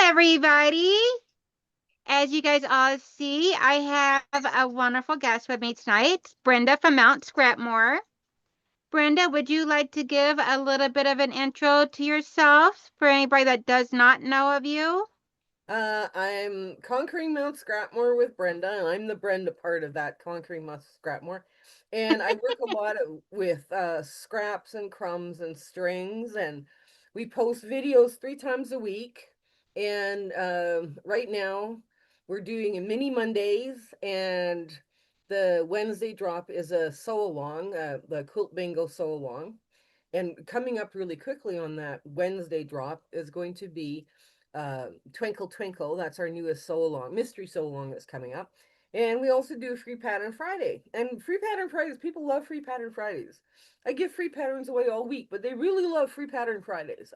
everybody. As you guys all see, I have a wonderful guest with me tonight, Brenda from Mount Scrapmore. Brenda, would you like to give a little bit of an intro to yourself for anybody that does not know of you? I'm conquering Mount Scrapmore with Brenda, and I'm the Brenda part of that conquering Mount Scrapmore. And I work a lot with scraps and crumbs and strings, and we post videos 3 times a week. And right now, we're doing a mini Mondays, and the Wednesday drop is a sew along, the Quilt Bingo sew along. And coming up really quickly on that Wednesday drop is going to be Twinkle Twinkle. That's our newest sew along, mystery sew along that's coming up. And we also do Free Pattern Friday. And Free Pattern Fridays, people love Free Pattern Fridays. I give free patterns away all week, but they really love Free Pattern Fridays.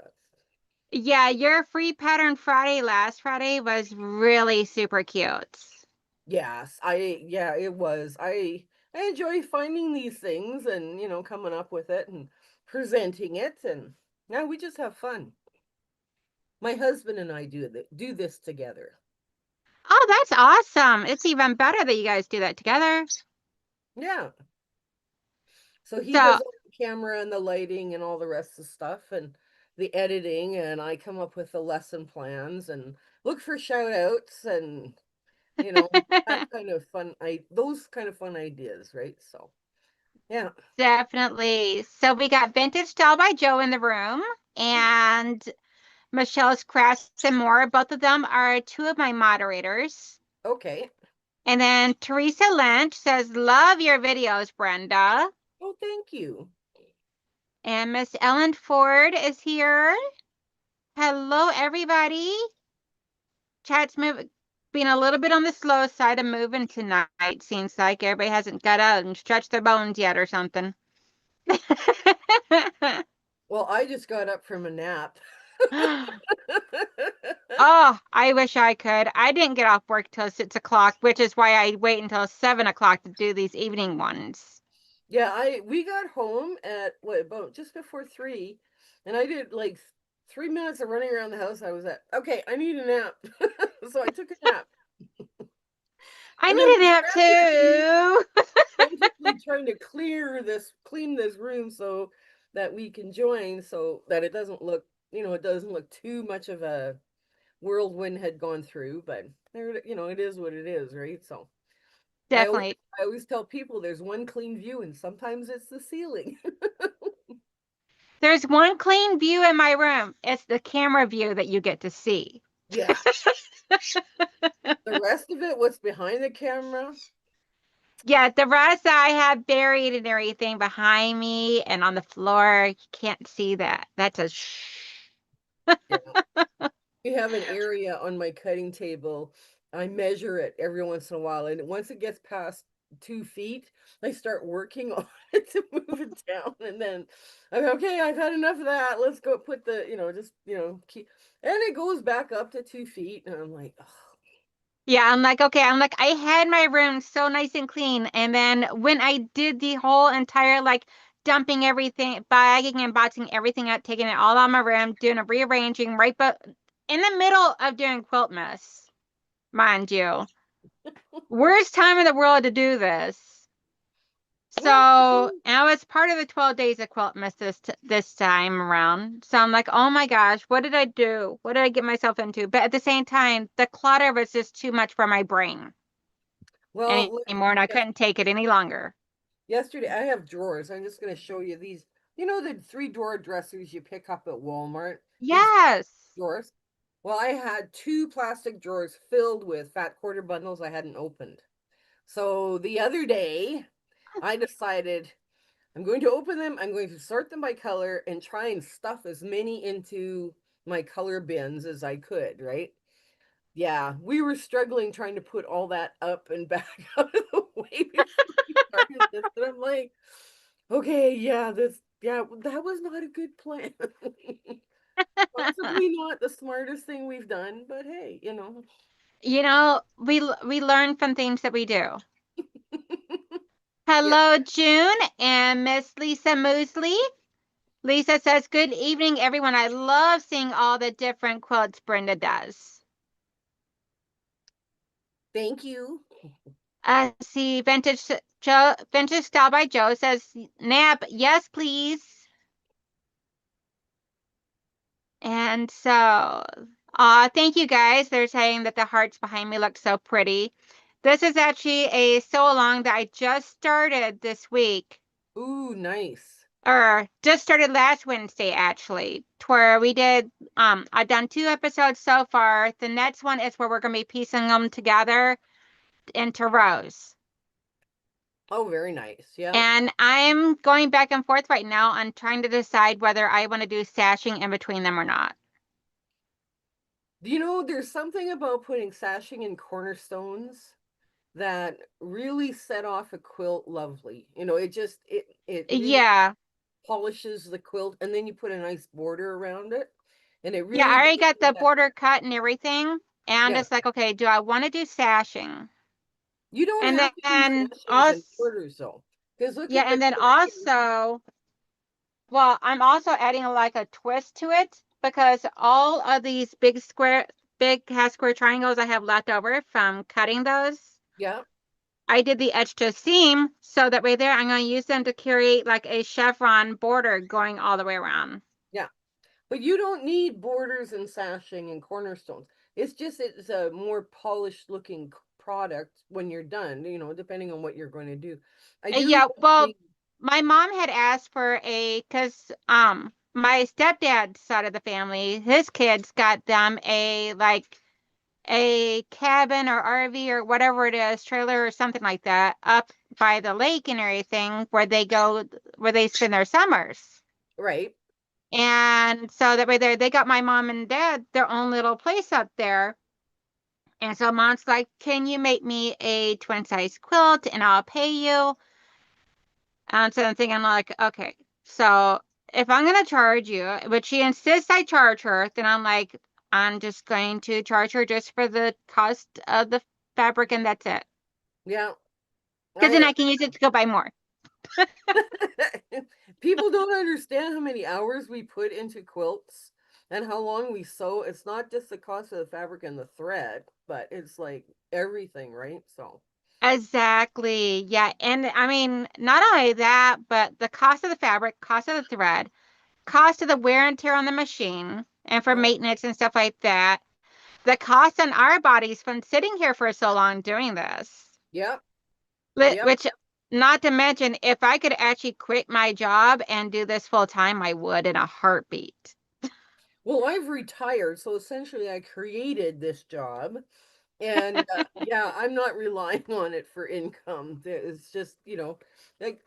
Yeah, your free pattern Friday last Friday was really super cute. Yes, yeah, it was. I enjoy finding these things and, coming up with it and presenting it, and now we just have fun. My husband and I do this together. Oh, that's awesome. It's even better that you guys do that together. Yeah. So he So, does all the camera and the lighting and all the rest of the stuff and the editing, and I come up with the lesson plans and look for shout outs and that kind of fun those kind of fun ideas, right? So yeah. definitely. So we got Vintage Style by Joe in the room and Michelle's Crafts and More. Both of them are two of my moderators. Okay. And then Teresa Lynch says, love your videos, Brenda. Oh, thank you. And Miss Ellen Ford is here. Hello, everybody. Chat's being a little bit on the slow side of moving tonight. Seems like everybody hasn't got out and stretched their bones yet or something. Well, I just got up from a nap. Oh, I wish I could. I didn't get off work till 6 o'clock, which is why I wait until 7 o'clock to do these evening ones. Yeah, I we got home at what about just before 3, and I did like 3 minutes of running around the house. I was at okay, I need a nap. So I took a nap. I And then need a nap too. frantically trying to clean this room so that we can join so that it doesn't look too much of a whirlwind had gone through, but there, it is what it is, right? So I always, Definitely. I always tell people there's one clean view and sometimes it's the ceiling. There's one clean view in my room. It's the camera view that you get to see. Yeah. The rest of it, what's behind the camera, Yeah, the rest I have buried and everything behind me and on the floor. You can't see that. That's a shh. yeah. We have an area on my cutting table. I measure it every once in a while, and once it gets past 2 feet, I start working on it to move it down. And then I'm okay. I've had enough of that. Let's go put just keep. And it goes back up to 2 feet, and I'm like, oh, Yeah, I'm like, okay, I had my room so nice and clean. And then when I did the whole entire like dumping everything, bagging and boxing everything out, taking it all out of my room, doing a rearranging right but in the middle of doing quilt mess, mind you. Worst time in the world to do this. well, So I was part of the 12 days of quilt mess this time around. So I'm like, oh my gosh, what did I do? What did I get myself into? But at the same time, the clutter was just too much for my brain well, anymore, and I yes, couldn't take it any longer. yesterday I have drawers. I'm just going to show you these. You know the 3 drawer dressers you pick up at Walmart. Big Yes. drawers. Well, I had 2 plastic drawers filled with fat quarter bundles I hadn't opened. So the other day, I decided I'm going to open them, I'm going to sort them by color and try and stuff as many into my color bins as I could, right? Yeah, we were struggling trying to put all that up and back out of the way before we started this. And I'm like, okay, yeah, that was not a good plan. Possibly not the smartest thing we've done, but hey, We learn from things that we do. yeah. Hello, June and Miss Lisa Moosley. Lisa says, good evening, everyone. I love seeing all the different quilts Brenda does. Thank you. See, Vintage Style by Joe says, nap, yes, please. And so, thank you guys. They're saying that the hearts behind me look so pretty. This is actually a sew along that I just started this week, Ooh, nice. or just started last Wednesday, actually, to where we did, I've done 2 episodes so far. The next one is where we're going to be piecing them together into rows. Oh, very nice. Yeah. And I'm going back and forth right now on trying to decide whether I want to do sashing in between them or not. You know, there's something about putting sashing in cornerstones that really set off a quilt lovely. You know, it really Yeah. polishes the quilt, and then you put a nice border around it, and it Yeah, I really already gives got you the that. border cut and everything. And Yeah. it's like, okay, do I want to do sashing? You don't And have to do then sashings also, and borders though. Because look yeah, at the and then Korean. also, well, I'm also adding like a twist to it because all of these big half square triangles I have left over from cutting those, Yeah, I did the edge to seam. So that way there, I'm going to use them to create like a chevron border going all the way around. yeah. But you don't need borders and sashing and cornerstones. It's a more polished looking product when you're done, you know, depending on what you're going to do. I do Yeah, like well, the my mom had asked for because my stepdad's side of the family, his kids got them a like a cabin or RV or whatever it is, trailer or something like that, up by the lake and everything where they spend their summers. right. And so that way they got my mom and dad their own little place up there. And so mom's like, "Can you make me a twin size quilt and I'll pay you?" And so I'm thinking like, okay, so if I'm gonna charge you, but she insists I charge her, then I'm like, I'm just going to charge her just for the cost of the fabric and that's it. Yeah. Because then I I can use it to go buy more. People don't understand how many hours we put into quilts and how long we sew. It's not just the cost of the fabric and the thread, but it's like everything, right? So, Exactly. Yeah. And I mean, not only that, but the cost of the fabric, cost of the thread, cost of the wear and tear on the machine, and for oh, maintenance and stuff like that. The cost on our bodies from sitting here for so long doing this. yep, yep. Which, not to mention, if I could actually quit my job and do this full time, I would in a heartbeat. Well, I've retired, so essentially I created this job. And yeah, I'm not relying on it for income. It's just, you know, like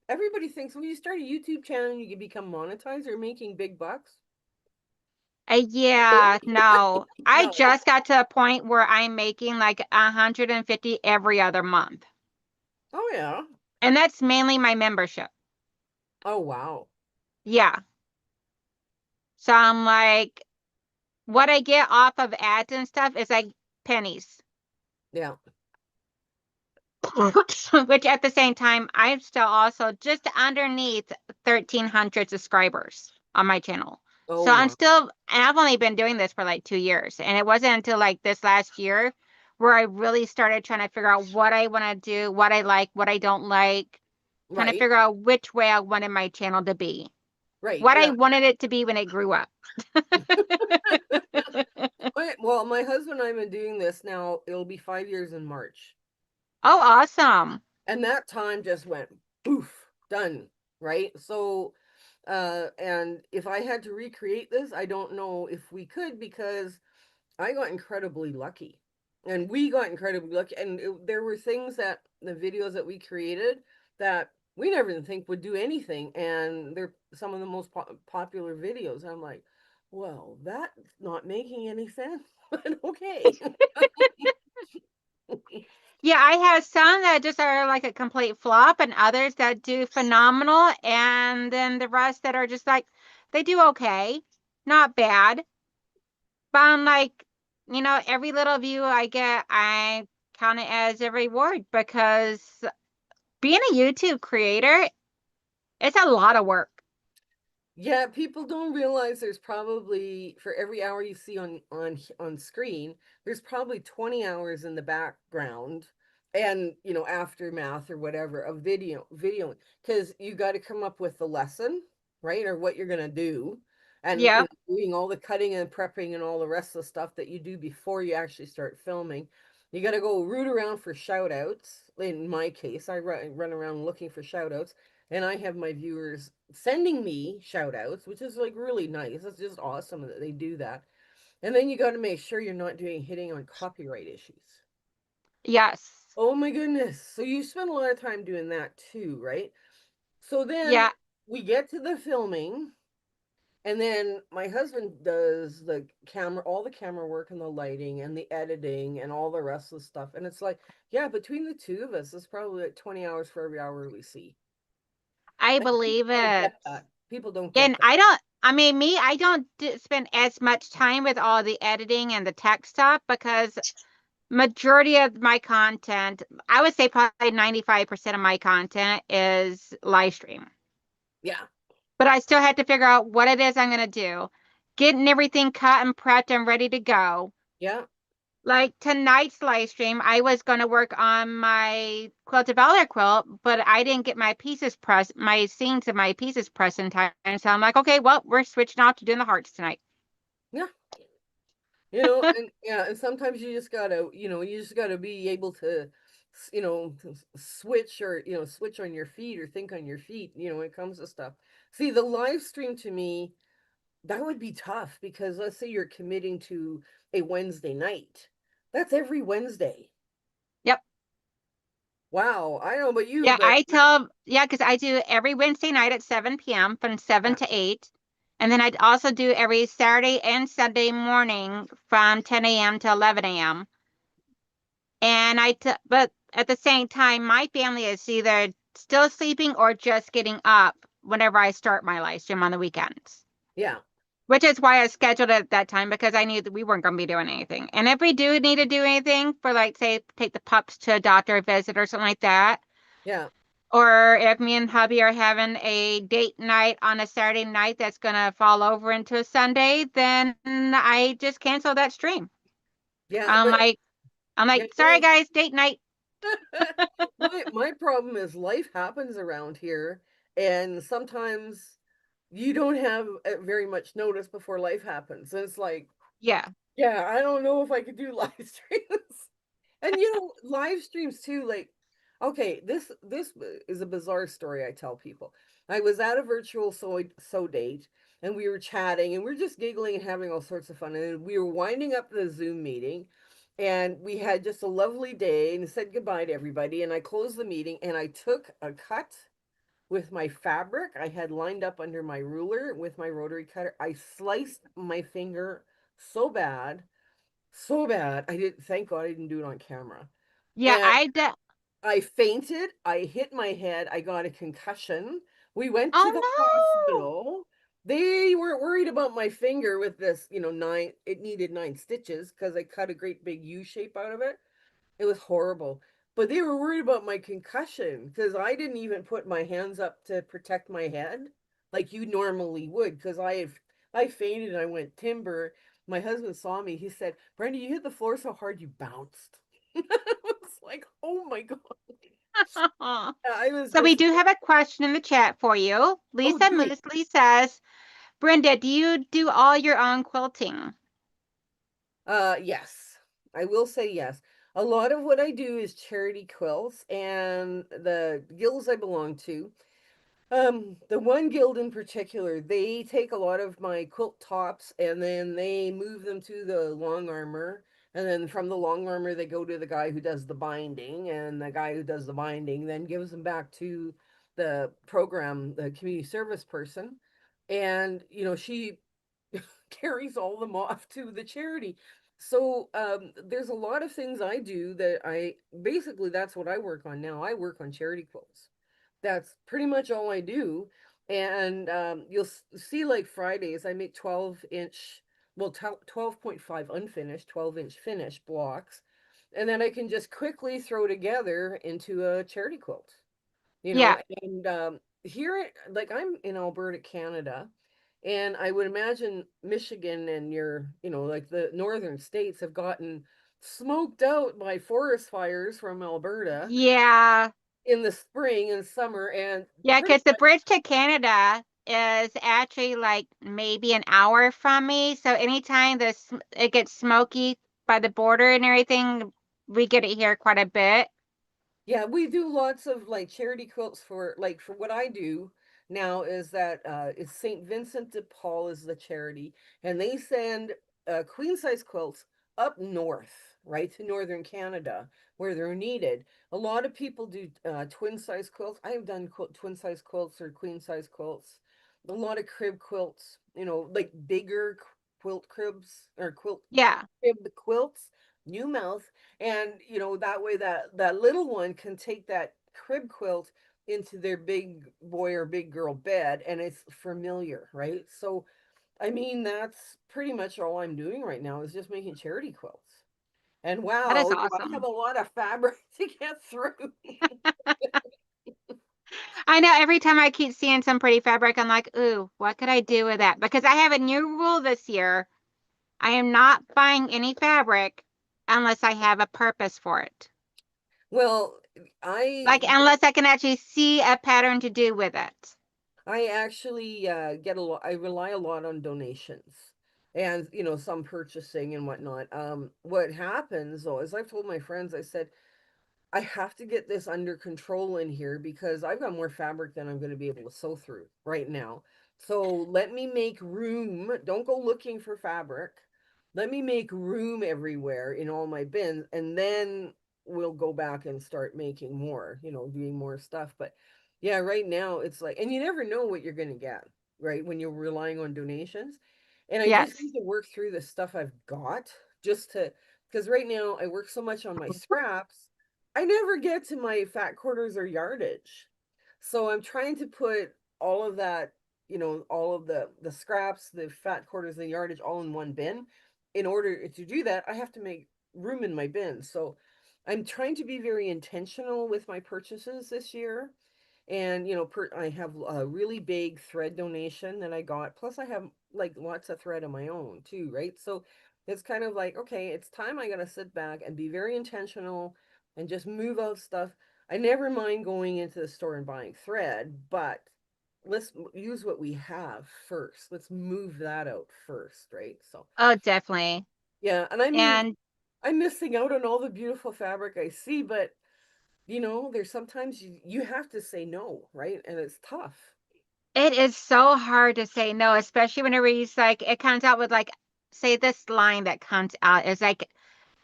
everybody thinks when you start a YouTube channel, you can become monetized or making big bucks. Yeah, no. I No. just got to a point where I'm making like 150 every other month. Oh, yeah. And that's mainly my membership. Oh, wow. Yeah. So I'm like, what I get off of ads and stuff is like pennies. Yeah. Which at the same time, I'm still also just underneath 1,300 subscribers on my channel. Oh, So I'm wow. still, and I've only been doing this for like 2 years. And it wasn't until like this last year where I really started trying to figure out what I want to do, what I like, what I don't like, trying to Right. figure out which way I wanted my channel to be, Right. what I Yeah. wanted it to be when it grew up. Well, my husband and I have been doing this now. It'll be 5 years in March. Oh, awesome. And that time just went poof, done. Right. So, and if I had to recreate this, I don't know if we could because I got incredibly lucky. And we got incredibly lucky. And there were things that the videos that we created that we never even think would do anything. And they're some of the most popular videos. I'm like, well, that's not making any sense, but okay. Yeah, I have some that just are like a complete flop and others that do phenomenal. And then the rest that are just like, they do okay, not bad. But I'm like, every little view I get, I count it as a reward because being a YouTube creator, it's a lot of work. Yeah, people don't realize there's probably for every hour you see on screen, there's probably 20 hours in the background and, aftermath or whatever of video because you got to come up with the lesson, right? Or what you're going to do and Yep. doing all the cutting and prepping and all the rest of the stuff that you do before you actually start filming. You got to go root around for shout outs. In my case, I run around looking for shout outs and I have my viewers sending me shout outs, which is like really nice. It's just awesome that they do that. And then you got to make sure you're not doing hitting on copyright issues. Yes. Oh my goodness. So you spend a lot of time doing that too, right? So then Yeah. we get to the filming, and then my husband does the camera, all the camera work and the lighting and the editing and all the rest of the stuff. And it's like, yeah, between the two of us, it's probably like 20 hours for every hour we see. I And people believe don't it. get that. People don't get And that. I don't, I mean, me, I don't spend as much time with all the editing and the tech stuff because majority of my content, I would say probably 95% of my content is live stream. Yeah. But I still had to figure out what it is I'm going to do, getting everything cut and prepped and ready to go. Yeah. Like tonight's live stream, I was going to work on my quilted Bel quilt, but I didn't get my pieces pressed, my seams of my pieces pressed in time. So I'm like, okay, well, we're switching off to doing the hearts tonight. Yeah. And yeah, and sometimes you just gotta be able to, switch or, switch on your feet or think on your feet, when it comes to stuff. See, the live stream to me, that would be tough because let's say you're committing to a Wednesday night. That's every Wednesday. Yep. Wow. I don't know about you, Yeah, but yeah, because I do every Wednesday night at 7 p.m. from 7 yeah, to 8. And then I'd also do every Saturday and Sunday morning from 10 a.m. to 11 a.m. But at the same time, my family is either still sleeping or just getting up whenever I start my live stream on the weekends. yeah, Which is why I scheduled it at that time because I knew that we weren't going to be doing anything. And if we do need to do anything for like say take the pups to a doctor visit or something like that, yeah, or if me and hubby are having a date night on a Saturday night that's going to fall over into a Sunday, then I just cancel that stream. yeah. I'm But like, I'm yeah, like, sorry guys, date night. my problem is life happens around here, and sometimes you don't have very much notice before life happens. And it's like, Yeah. yeah, I don't know if I could do live streams. And live streams too, like, okay, this is a bizarre story I tell people. I was at a virtual so date and we were chatting and we are just giggling and having all sorts of fun. And we were winding up the Zoom meeting and we had just a lovely day and said goodbye to everybody. And I closed the meeting and I took a cut with my fabric I had lined up under my ruler with my rotary cutter. I sliced my finger so bad, so bad. I didn't, thank God I didn't do it on camera. Yeah, And I fainted. I hit my head. I got a concussion. We went to the oh hospital. They weren't worried about my finger with this, it needed 9 stitches because I cut a great big U shape out of it. It was horrible. But they were worried about my concussion because I didn't even put my hands up to protect my head like you normally would because I fainted and I went timber. My husband saw me. He said, Brenda, you hit the floor so hard you bounced. I was like, oh my God. no. I was So we just, do have a question in the chat for you. oh, Lisa great. Moosley says, Brenda, do you do all your own quilting? Yes, I will say yes. A lot of what I do is charity quilts and the guilds I belong to. The one guild in particular, they take a lot of my quilt tops and then they move them to the long armor. And then from the long armor, they go to the guy who does the binding, and the guy who does the binding then gives them back to the program, the community service person. And, she carries all them off to the charity. So there's a lot of things I do that I basically that's what I work on now. I work on charity quilts. That's pretty much all I do. And you'll see like Fridays, I make 12-inch, well, 12.5 unfinished, 12-inch finished blocks. And then I can just quickly throw together into a charity quilt, Yeah. and here, like I'm in Alberta, Canada, And I would imagine Michigan and your, like the northern states have gotten smoked out by forest fires from Alberta Yeah. in the spring and summer, and Yeah, pretty because the bridge to Canada is actually like maybe an hour from me. So anytime it gets smoky by the border and everything, we get it here quite a bit. Yeah, we do lots of like charity quilts for what I do now is that it's St. Vincent de Paul is the charity, and they send queen size quilts up north, right to northern Canada where they're needed. A lot of people do twin size quilts. I have done twin size quilts or queen size quilts. A lot of crib quilts, like bigger quilt cribs or Yeah, crib quilts, new mouth, and that way that little one can take that crib quilt into their big boy or big girl bed, and it's familiar, right? So I mean, that's pretty much all I'm doing right now is just making charity quilts. And that is wow, do I have awesome. a lot of fabric to get through. I know every time I keep seeing some pretty fabric, I'm like, ooh, what could I do with that? Because I have a new rule this year. I am not buying any fabric unless I have a purpose for it. Well, Like, I unless I can actually see a pattern to do with it. I actually get a lot. I rely a lot on donations, and some purchasing and whatnot. What happens though is I've told my friends. I said I have to get this under control in here because I've got more fabric than I'm going to be able to sew through right now. So let me make room. Don't go looking for fabric. Let me make room everywhere in all my bins, and then we'll go back and start making more, doing more stuff. But yeah, right now it's like, and you never know what you're going to get, right? When you're relying on donations. And I just Yes. need to work through the stuff I've got just to, because right now I work so much on my scraps I never get to my fat quarters or yardage. So I'm trying to put all of that, all of the scraps, the fat quarters, the yardage all in one bin. In order to do that, I have to make room in my bin. So I'm trying to be very intentional with my purchases this year. And I have a really big thread donation that I got. Plus I have like lots of thread of my own too, right? So it's kind of like, okay, it's time I gotta sit back and be very intentional and just move out stuff. I never mind going into the store and buying thread, but let's use what we have first. Let's move that out first, right? So Oh, definitely. yeah, and I mean, And I'm missing out on all the beautiful fabric I see, but there's sometimes you have to say no, right? And it's tough. it is so hard to say no, especially whenever he's like, it comes out with like, say this line that comes out is like,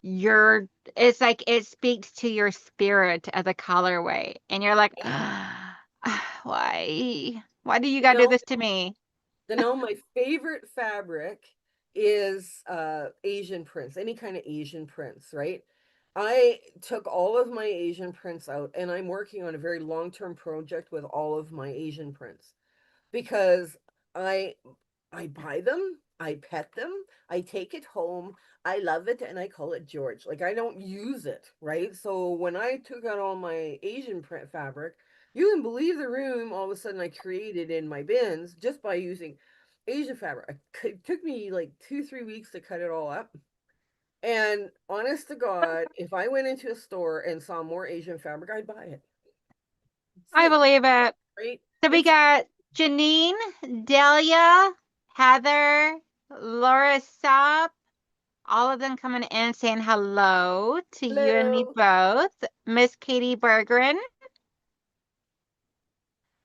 your, it's like it speaks to your spirit of the colorway. And you're like, why? Why do you You gotta do know, this to me? my favorite fabric is Asian prints, any kind of Asian prints, right? I took all of my Asian prints out and I'm working on a very long-term project with all of my Asian prints because I I buy them, I pet them, I take it home, I love it, and I call it George. Like I don't use it, right? So when I took out all my Asian print fabric, you can believe the room all of a sudden I created in my bins just by using Asian fabric. It took me like 2, 3 weeks to cut it all up. And honest to God, if I went into a store and saw more Asian fabric, I'd buy it. It's I like, believe it. right? So we It's got Janine, Delia, Heather, Laura Sapp, all of them coming in saying hello to you and me hello. both. Miss Katie Bergeron.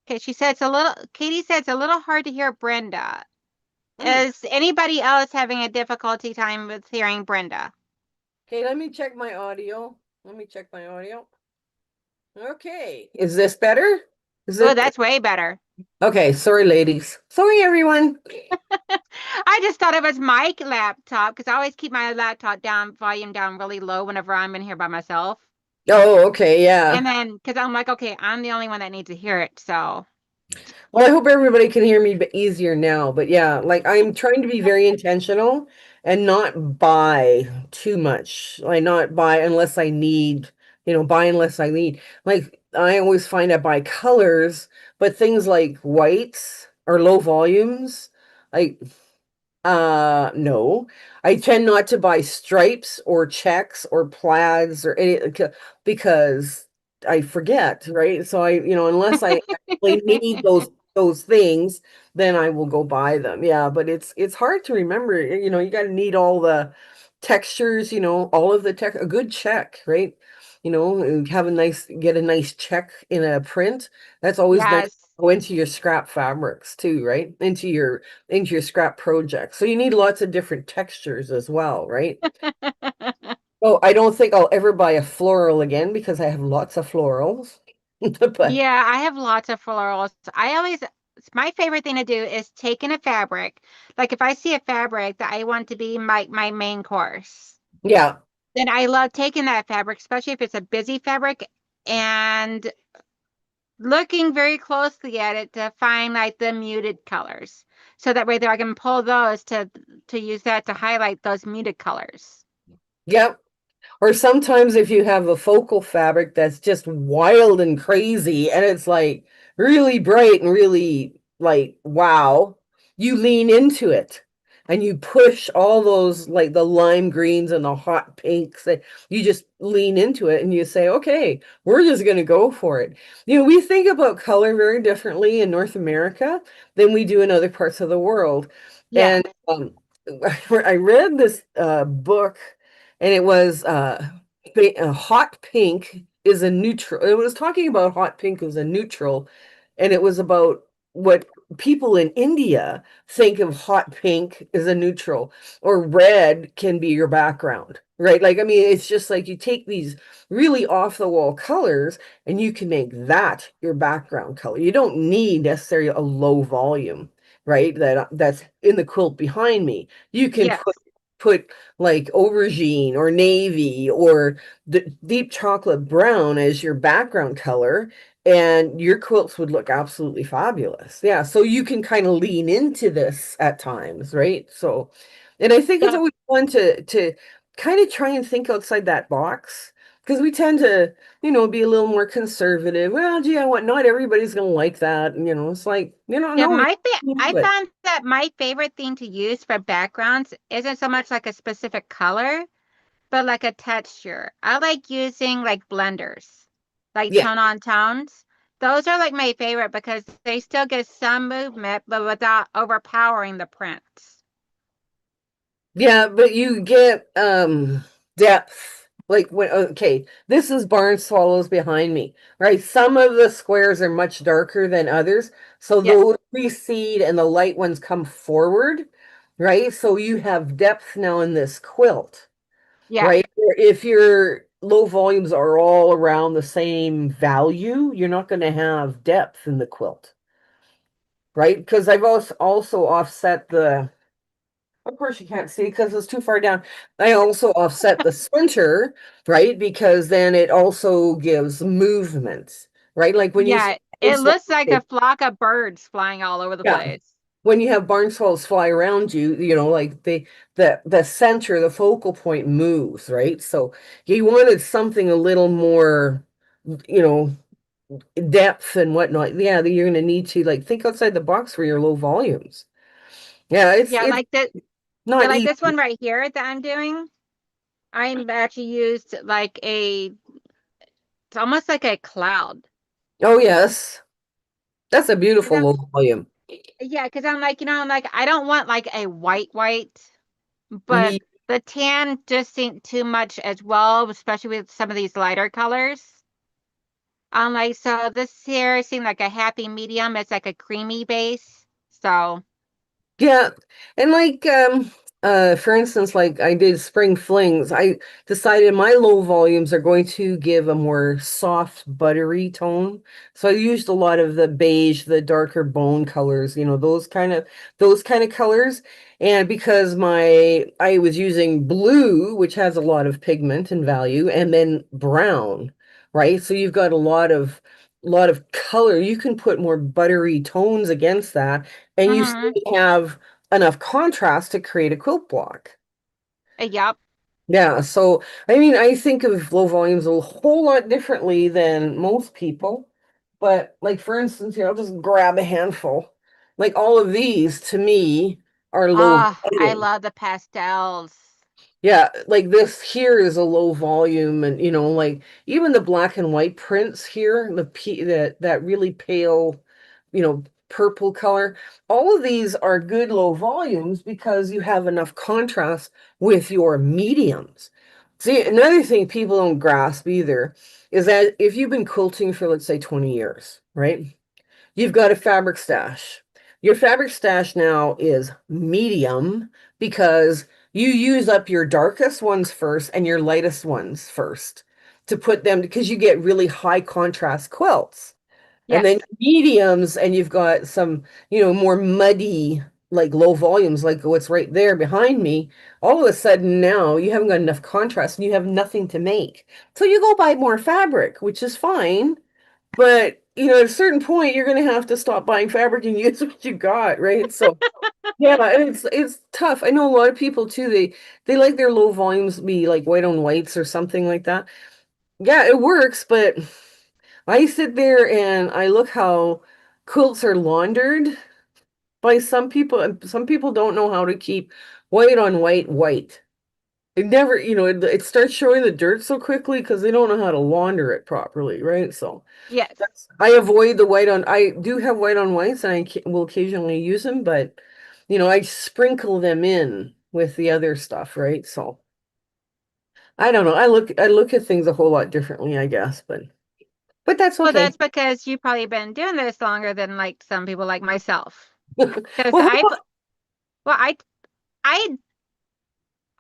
Okay, she said Katie said it's a little hard to hear Brenda. Mm. Is anybody else having a difficulty time with hearing Brenda? Okay, let me check my audio. Let me check my audio. Okay. Is this better? Is Oh, it that's way better. okay? Sorry, ladies. Sorry, everyone. I just thought it was my laptop because I always keep my laptop down, volume down really low whenever I'm in here by myself. Oh, okay, yeah. And then, because I'm like, okay, I'm the only one that needs to hear it. So, Well, I hope everybody can hear me easier now. But yeah, like I'm trying to be very intentional and not buy too much. Like not buy unless I need, buy unless I need. Like I always find I buy colors, but things like whites or low volumes, I no. I tend not to buy stripes or checks or plaids or any because I forget, right? So unless I actually need those things, then I will go buy them. Yeah, but it's hard to remember. You got to need all the textures, all of the tech, a good check, right? And get a nice check in a print. That's always nice. Yes. Go into your scrap fabrics too, right? Into your scrap project. So you need lots of different textures as well, right? Oh, I don't think I'll ever buy a floral again because I have lots of florals. But Yeah, I have lots of florals. My favorite thing to do is take in a fabric. Like if I see a fabric that I want to be my main course, yeah, then I love taking that fabric, especially if it's a busy fabric, and looking very closely at it to find like the muted colors. So that way there I can pull those to use that to highlight those muted colors. yep. Or sometimes if you have a focal fabric that's just wild and crazy and it's like really bright and really like wow, you lean into it and you push all those like the lime greens and the hot pinks that you just lean into it and you say, okay, we're just going to go for it. We think about color very differently in North America than we do in other parts of the world. Yeah. And I read this book and it was hot pink is a neutral. It was talking about hot pink as a neutral, and it was about what people in India think of hot pink as a neutral, or red can be your background, right? Like, I mean, it's just like you take these really off the wall colors and you can make that your background color. You don't need necessarily a low volume, right? That's in the quilt behind me. You can Yes. put like aubergine or navy or the deep chocolate brown as your background color, and your quilts would look absolutely fabulous. Yeah, so you can kind of lean into this at times, right? So, and I think it's Yeah. always fun to kind of try and think outside that box because we tend to, be a little more conservative. Well, gee, I want not everybody's gonna like that. And it's like, Yeah, no, I but found that my favorite thing to use for backgrounds isn't so much like a specific color, but like a texture. I like using like blenders, like yeah. tone on tones. Those are like my favorite because they still get some movement, but without overpowering the prints. Yeah, but you get depth. Like when okay, this is barn swallows behind me, right? Some of the squares are much darker than others, so Yes. those precede and the light ones come forward, right? So you have depth now in this quilt, Yeah. right? If your low volumes are all around the same value, you're not going to have depth in the quilt, right? Because I've also offset the of course, you can't see because it's too far down. I also offset the center, right? Because then it also gives movement, right? Like when you see Yeah. It barn looks swallows, like a flock of birds flying all over the yeah, place. when you have barn swallows fly around you, like the center, the focal point moves, right? So you wanted something a little more, you know, depth and whatnot. Yeah, that you're going to need to like think outside the box for your low volumes. Yeah, Yeah, it's yeah, not like easy. this one right here that I'm doing. I'm actually used like it's almost like a cloud. Oh yes. That's a 'Cause beautiful I'm, low volume. yeah, because I'm like, I'm like, I don't want like a white, but Ye- the tan just seemed too much as well, especially with some of these lighter colors. Like, so this here seemed like a happy medium. It's like a creamy base. So, Yeah. And like for instance, like I did spring flings, I decided my low volumes are going to give a more soft, buttery tone. So I used a lot of the beige, the darker bone colors, those kind of colors. And because I was using blue, which has a lot of pigment and value, and then brown, right? So you've got a lot of color. You can put more buttery tones against that and you mm-hmm. still have enough contrast to create a quilt block. Yep. Yeah, so I mean, I think of low volumes a whole lot differently than most people. But like for instance, I'll just grab a handful Like all of these to me are low Oh, I volume. love the pastels. Yeah, like this here is a low volume, and like even the black and white prints here, that really pale, purple color. All of these are good low volumes because you have enough contrast with your mediums. See, another thing people don't grasp either is that if you've been quilting for, let's say, 20 years, right? You've got a fabric stash. Your fabric stash now is medium because you use up your darkest ones first and your lightest ones first to put them because you get really high contrast quilts. And then Yes. mediums, and you've got some, more muddy, like low volumes, like what's right there behind me. All of a sudden now you haven't got enough contrast and you have nothing to make. So you go buy more fabric, which is fine. But, at a certain point, you're going to have to stop buying fabric and use what you got, right? So, yeah, and it's tough. I know a lot of people too. They like their low volumes be like white on whites or something like that. Yeah, it works, but I sit there and I look how quilts are laundered by some people, and some people don't know how to keep white on white white. It never, it starts showing the dirt so quickly because they don't know how to launder it properly, right? So. Yes. I avoid the white on. I do have white on whites, and will occasionally use them, but I sprinkle them in with the other stuff, right? So I don't know. I look at things a whole lot differently, I guess, but that's Well, okay. that's because you've probably been doing this longer than like some people like myself. Because Well, well, I,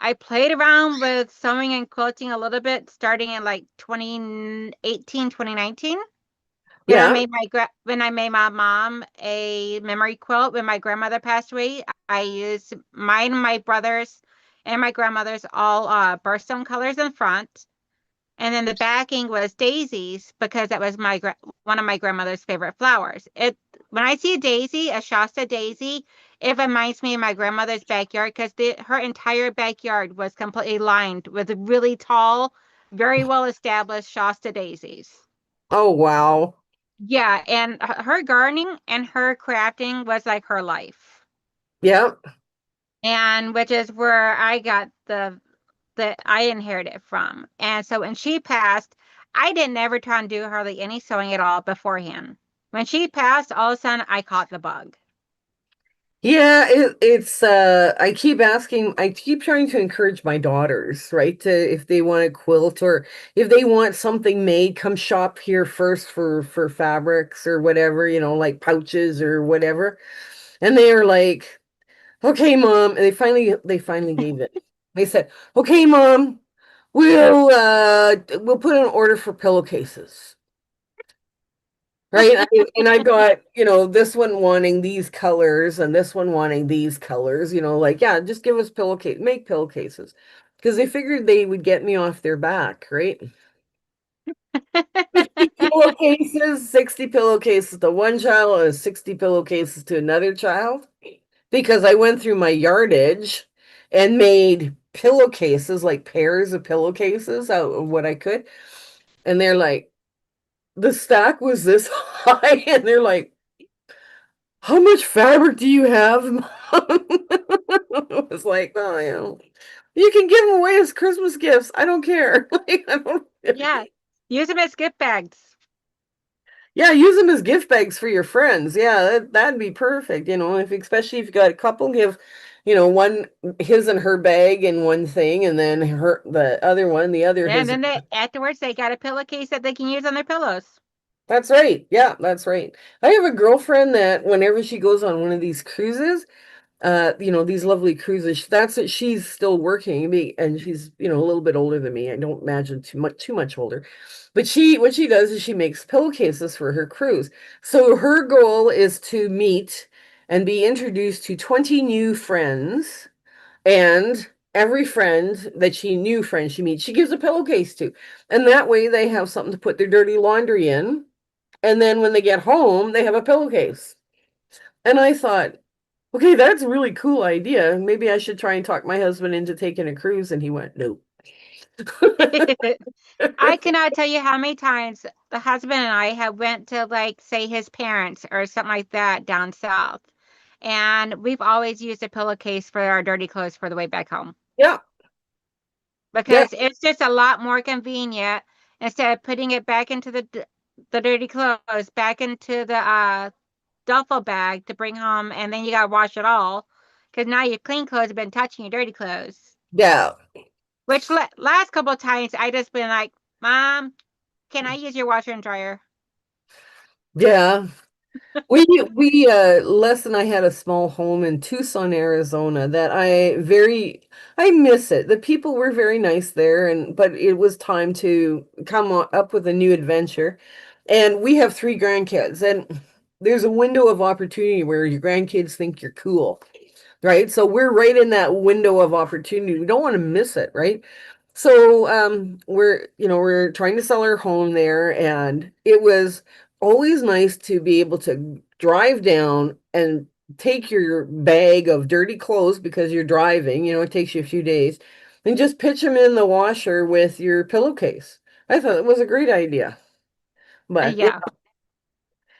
I played around with sewing and quilting a little bit starting in like 2018, 2019. yeah. When I made my mom a memory quilt when my grandmother passed away, I used mine, my brothers, and my grandmother's all birthstone colors in front. And then the backing was daisies because that was one of my grandmother's favorite flowers. It When I see a daisy, a Shasta daisy, it reminds me of my grandmother's backyard because her entire backyard was completely lined with really tall, very well established Shasta daisies. Oh, wow. Yeah, and her gardening and her crafting was like her life. Yeah. And which is where I got the that I inherited from. And so when she passed, I didn't ever try and do hardly any sewing at all beforehand. When she passed, all of a sudden I caught the bug. Yeah, it's I keep trying to encourage my daughters, right? To if they want to quilt or if they want something made, come shop here first for fabrics or whatever, like pouches or whatever. And they are like, "Okay, mom." And they finally gave it. They said, "Okay, mom, we'll put an order for pillowcases." Right. And I got, this one wanting these colors and this one wanting these colors, like, yeah, just give us pillowcase, make pillowcases. Because they figured they would get me off their back, right? 50 pillowcases, 60 pillowcases to one child, and 60 pillowcases to another child. Because I went through my yardage and made pillowcases, like pairs of pillowcases out of what I could. And they're like, the stack was this high, and they're like, how much fabric do you have, Mom? I was like, oh, you can give them away as Christmas gifts. I don't care. Like, I don't, Yeah, use them as gift bags. yeah, use them as gift bags for your friends. Yeah, that'd be perfect. If especially if you got a couple, give, one his and her bag and one thing, and then the other one, the other And his. then afterwards they got a pillowcase that they can use on their pillows. That's right. Yeah, that's right. I have a girlfriend that whenever she goes on one of these cruises, these lovely cruises. That's what she's still working, and she's, a little bit older than me. I don't imagine too much older. But what she does is she makes pillowcases for her cruise. So her goal is to meet and be introduced to 20 new friends, and every new friend she meets, she gives a pillowcase to. And that way they have something to put their dirty laundry in. And then when they get home, they have a pillowcase. And I thought, okay, that's a really cool idea. Maybe I should try and talk my husband into taking a cruise. And he went, no. I cannot tell you how many times the husband and I have went to like say his parents or something like that down south. And we've always used a pillowcase for our dirty clothes for the way back home Yeah. Yeah. because it's just a lot more convenient instead of putting it back into the dirty clothes back into the duffel bag to bring home, and then you gotta wash it all because now your clean clothes have been touching your dirty clothes. Yeah. Which last couple of times I just been like, Mom, can I use your washer and dryer? Yeah. Les and I had a small home in Tucson, Arizona that I miss it. The people were very nice there, and but it was time to up with a new adventure. And we have three grandkids, and there's a window of opportunity where your grandkids think you're cool, right? So we're right in that window of opportunity. We don't want to miss it, right? So we're trying to sell our home there, and it was always nice to be able to drive down and take your bag of dirty clothes because you're driving, it takes you a few days, and just pitch them in the washer with your pillowcase. I thought it was a great idea. But Yeah.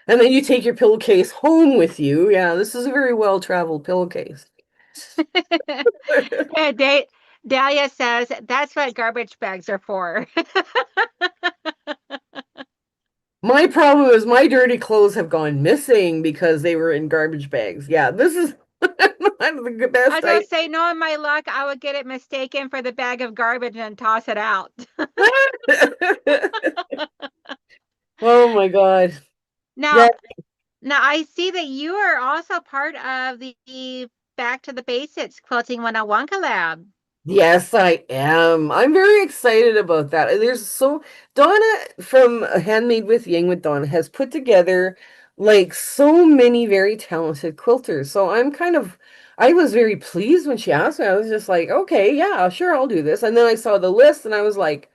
and then you take your pillowcase home with you. Yeah, this is a very well-traveled pillowcase. Yeah, Dahlia says that's what garbage bags are for. My problem is my dirty clothes have gone missing because they were in garbage bags. Yeah, this is not the I best was gonna say, knowing my luck, I would get it mistaken for the bag of garbage and toss it out. Oh my God. Yeah, Now, now I see that you are also part of the Back to the Basics Quilting 101 collab. yes, I am. I'm very excited about that. Donna from Handmade with Ying with Donna has put together like so many very talented quilters. So I was very pleased when she asked me. I was just like, okay, yeah, sure, I'll do this. And then I saw the list and I was like,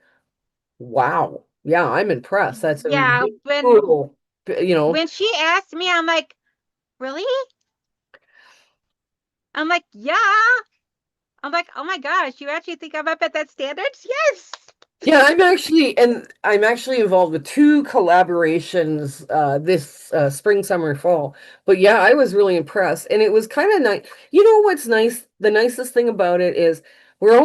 wow. Yeah, I'm impressed. That's a Yeah, really cool, when she asked me, I'm like, really? I'm like, yeah. I'm like, oh my gosh, you actually think I'm up at that standards? Yes. yeah, I'm actually involved with two collaborations this spring, summer, fall. But yeah, I was really impressed. And it was kind of nice. You know what's nice? The nicest thing about it is we're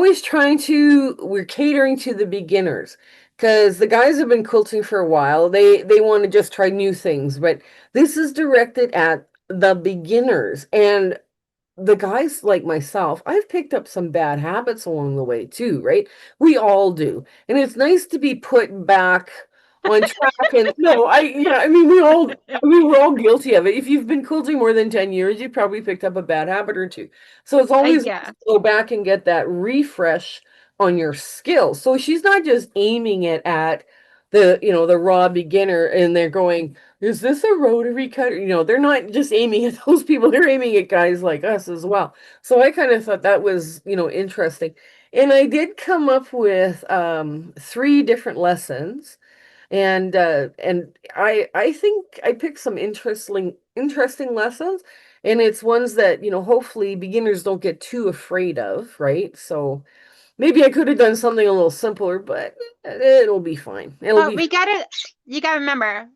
catering to the beginners because the guys have been quilting for a while. They want to just try new things, but this is directed at the beginners. And the guys like myself, I've picked up some bad habits along the way too, right? We all do. And it's nice to be put back on track. And no, I mean, we're all guilty of it. If you've been quilting more than 10 years, you've probably picked up a bad habit or two. So it's always nice Yeah. to go back and get that refresh on your skills. So she's not just aiming it at the raw beginner and they're going, is this a rotary cutter? They're not just aiming at those people, they're aiming at guys like us as well. So I kind of thought that was, interesting. And I did come up with three different lessons. And I think I picked some interesting lessons. And it's ones that, hopefully beginners don't get too afraid of, right? So maybe I could have done something a little simpler, but it'll be fine. It'll But be you gotta remember,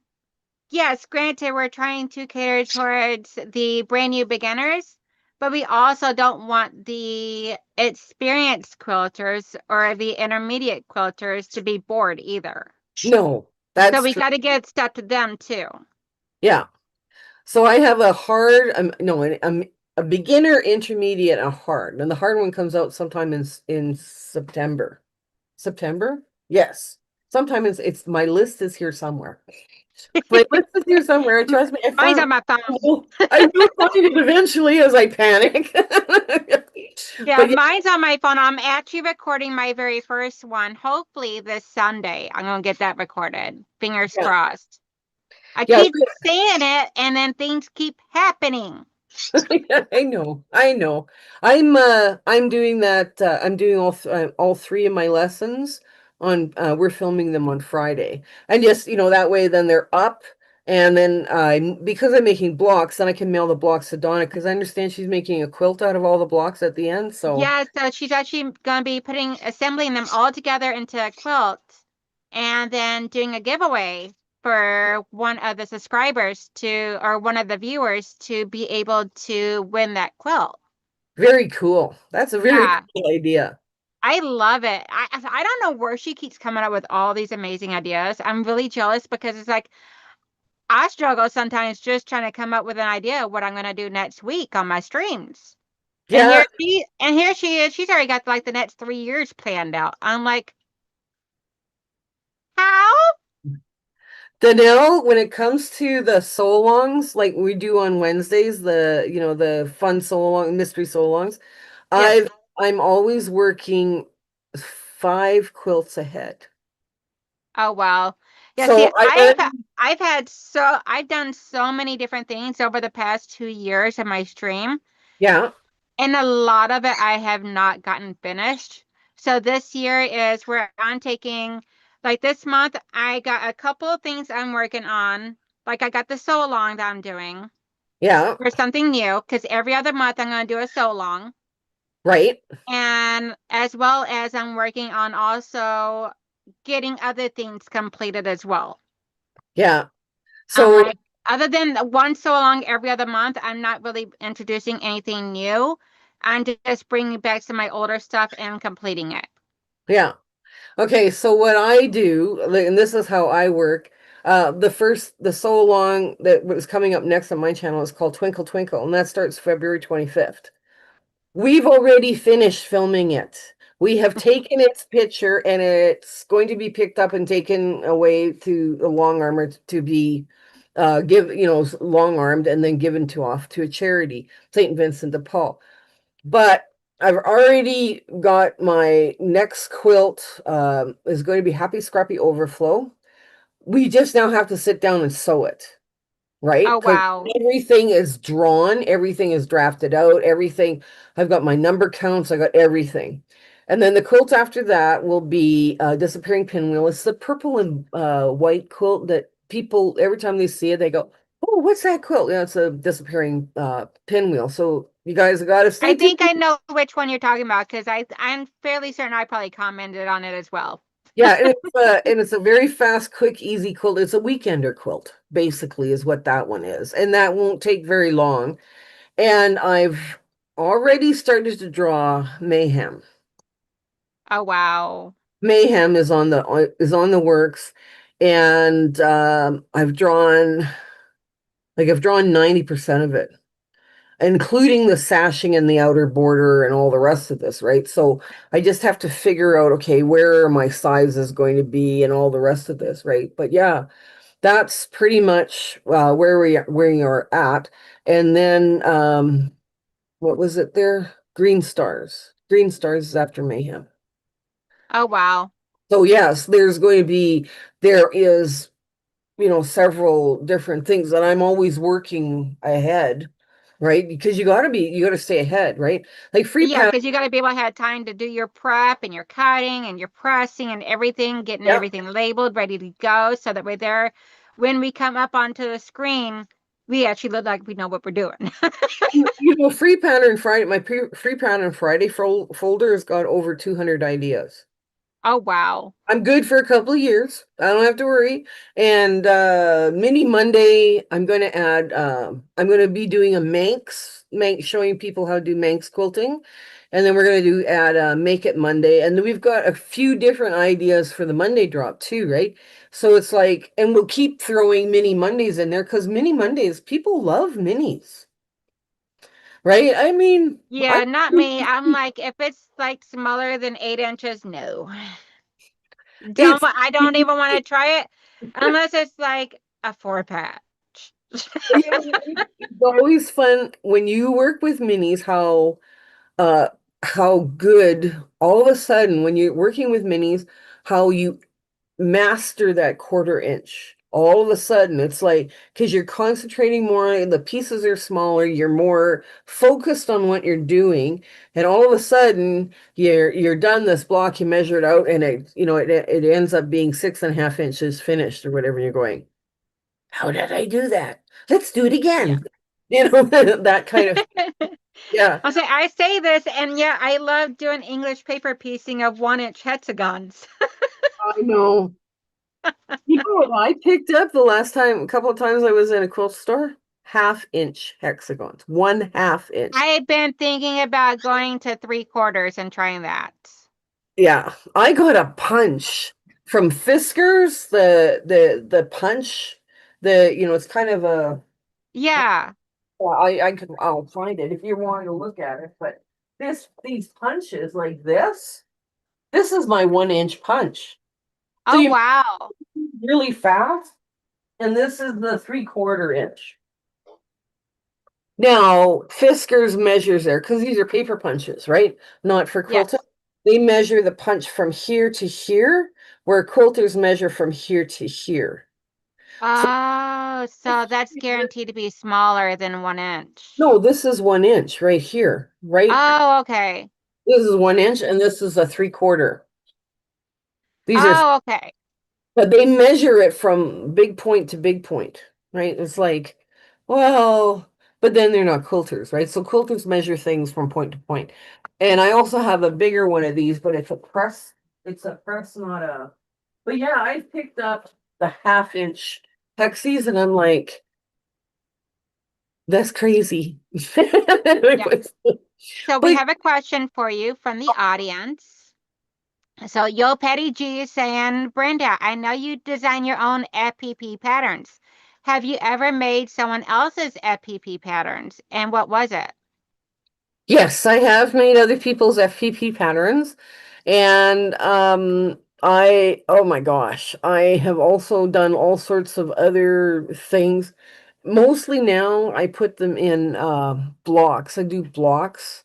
yes, granted, we're trying to cater towards the brand new beginners, but we also don't want the experienced quilters or the intermediate quilters to be bored either. no, So that's we true. got to get stuff to them too. Yeah. So I have a hard, no, a beginner, intermediate, a hard, and the hard one comes out sometime in September. September? Yes. Sometime it's my list is here somewhere. My list is here somewhere. Trust me, Mine's on my phone. I will find it eventually as I panic. Yeah, But yeah, mine's on my phone. I'm actually recording my very first one. Hopefully this Sunday, I'm gonna get that recorded. Fingers yeah, crossed. I yeah. keep saying it, and then things keep happening. I know. I know. I'm doing that I'm doing all three of my lessons on we're filming them on Friday. And just, that way then they're up and then because I'm making blocks, then I can mail the blocks to Donna because I understand she's making a quilt out of all the blocks at the end. So, Yeah, so she's actually gonna be assembling them all together into a quilt, and then doing a giveaway. for one of the subscribers to, or one of the viewers to be able to win that quilt. Very cool. That's a very Yeah, cool idea. I love it. I don't know where she keeps coming up with all these amazing ideas. I'm really jealous because it's like I struggle sometimes just trying to come up with an idea of what I'm going to do next week on my streams. Yeah, And here she is. She's already got like the next 3 years planned out. I'm like, how? Danelle, when it comes to the so-longs, like we do on Wednesdays, the fun so-long, mystery so-longs, Yes. I'm always working 5 quilts ahead. Oh wow. Yeah, see, So I I've done so many different things over the past 2 years of my stream, yeah, and a lot of it I have not gotten finished. So this year is where I'm taking, like this month, I got a couple of things I'm working on. Like I got the sew along that I'm doing yeah, for something new, because every other month I'm gonna do a sew along. right. And as well as I'm working on also getting other things completed as well. Yeah. I'm So like, other than one so long every other month, I'm not really introducing anything new. I'm just bringing back some of my older stuff and completing it. yeah. Okay, so what I do, like, and this is how I work. The so long that was coming up next on my channel is called Twinkle Twinkle, and that starts February 25th. We've already finished filming it. We have taken its picture and it's going to be picked up and taken away to the long armor to be long armed and then given to off to a charity, St. Vincent de Paul. But I've already got my next quilt is going to be Happy Scrappy Overflow. We just now have to sit down and sew it, right? Oh, Because wow. everything is drawn, everything is drafted out, everything. I've got my number counts, I got everything. And then the quilt after that will be Disappearing Pinwheel. It's the purple and white quilt that people, every time they see it, they go, "Oh, what's that quilt?" Yeah, it's a disappearing pinwheel. So you guys got to I stay tuned. think I know which one you're talking about because I'm fairly certain I probably commented on it as well. Yeah, and it's a very fast, quick, easy quilt. It's a weekender quilt, basically, is what that one is. And that won't take very long. And I've already started to draw Mayhem. Oh, wow. Mayhem is on the works, and I've drawn 90% of it, including the sashing and the outer border and all the rest of this, right? So I just have to figure out, okay, where are my sizes going to be and all the rest of this, right? But yeah, that's pretty much where we are at. And then what was it there? Green Stars. Green Stars is after Mayhem. Oh, wow. So yes, there is, several different things that I'm always working ahead, right? Because you gotta stay ahead, right? Like free Yeah, pattern. because you got to be able to have time to do your prep and your cutting and your pressing and everything, getting Yeah. everything labeled, ready to go, so that way there, when we come up onto the screen, we actually look like we know what we're doing. Free pattern Friday, my free pattern Friday folder has got over 200 ideas. Oh, wow. I'm good for a couple of years. I don't have to worry. And mini Monday, I'm going to be doing a Manx showing people how to do Manx quilting. And then we're going to do add Make It Monday. And then we've got a few different ideas for the Monday drop too, right? So it's like, and we'll keep throwing mini Mondays in there because mini Mondays, people love minis, right? I mean, I Yeah, not me. I'm like, if it's like smaller than 8 inches, no. it's I don't even want to try it unless it's like a 4 patch. it's always fun when you work with minis, how good all of a sudden when you're working with minis, how you master that 1/4 inch. All of a sudden, it's like because you're concentrating more, the pieces are smaller, you're more focused on what you're doing, and all of a sudden you're done this block, you measure it out, and it ends up being 6.5 inches finished or whatever. You're going, how did I do that? Let's do it Yeah. again. That kind of, yeah, I say this, and yeah, I love doing English paper piecing of 1 inch hexagons. I know. You know what I picked up the last time, a couple of times I was in a quilt store? 1/2 inch hexagons, 1/2 inch. I've been thinking about going to 3/4 and trying that. Yeah, I got a punch from Fiskars, the punch, it's kind of a, Yeah. well, I'll find it if you want to look at it, but these punches like this is my 1 inch punch. So Oh, you wow. really fast, and this is the 3/4 inch. Now, Fiskars measures there because these are paper punches, right? Not for quilting. Yes. They measure the punch from here to here, where quilters measure from here to here. So Oh, so that's guaranteed to be smaller than 1 inch. no, this is 1 inch right here, right? Oh, okay. This is 1 inch, and this is a 3/4. These are, Oh, okay. but they measure it from big point to big point, right? It's like, well, but then they're not quilters, right? So quilters measure things from point to point. And I also have a bigger one of these, but it's a press. It's a press, not a. But yeah, I picked up the 1/2 inch hexies, and I'm like, that's crazy. Yeah. So we But have a question for you from the audience. So Yo Petty G is saying, Brenda, I know you design your own FPP patterns. Have you ever made someone else's FPP patterns? And what was it? yes, I have made other people's FPP patterns. And oh my gosh, I have also done all sorts of other things. Mostly now I put them in blocks. I do blocks,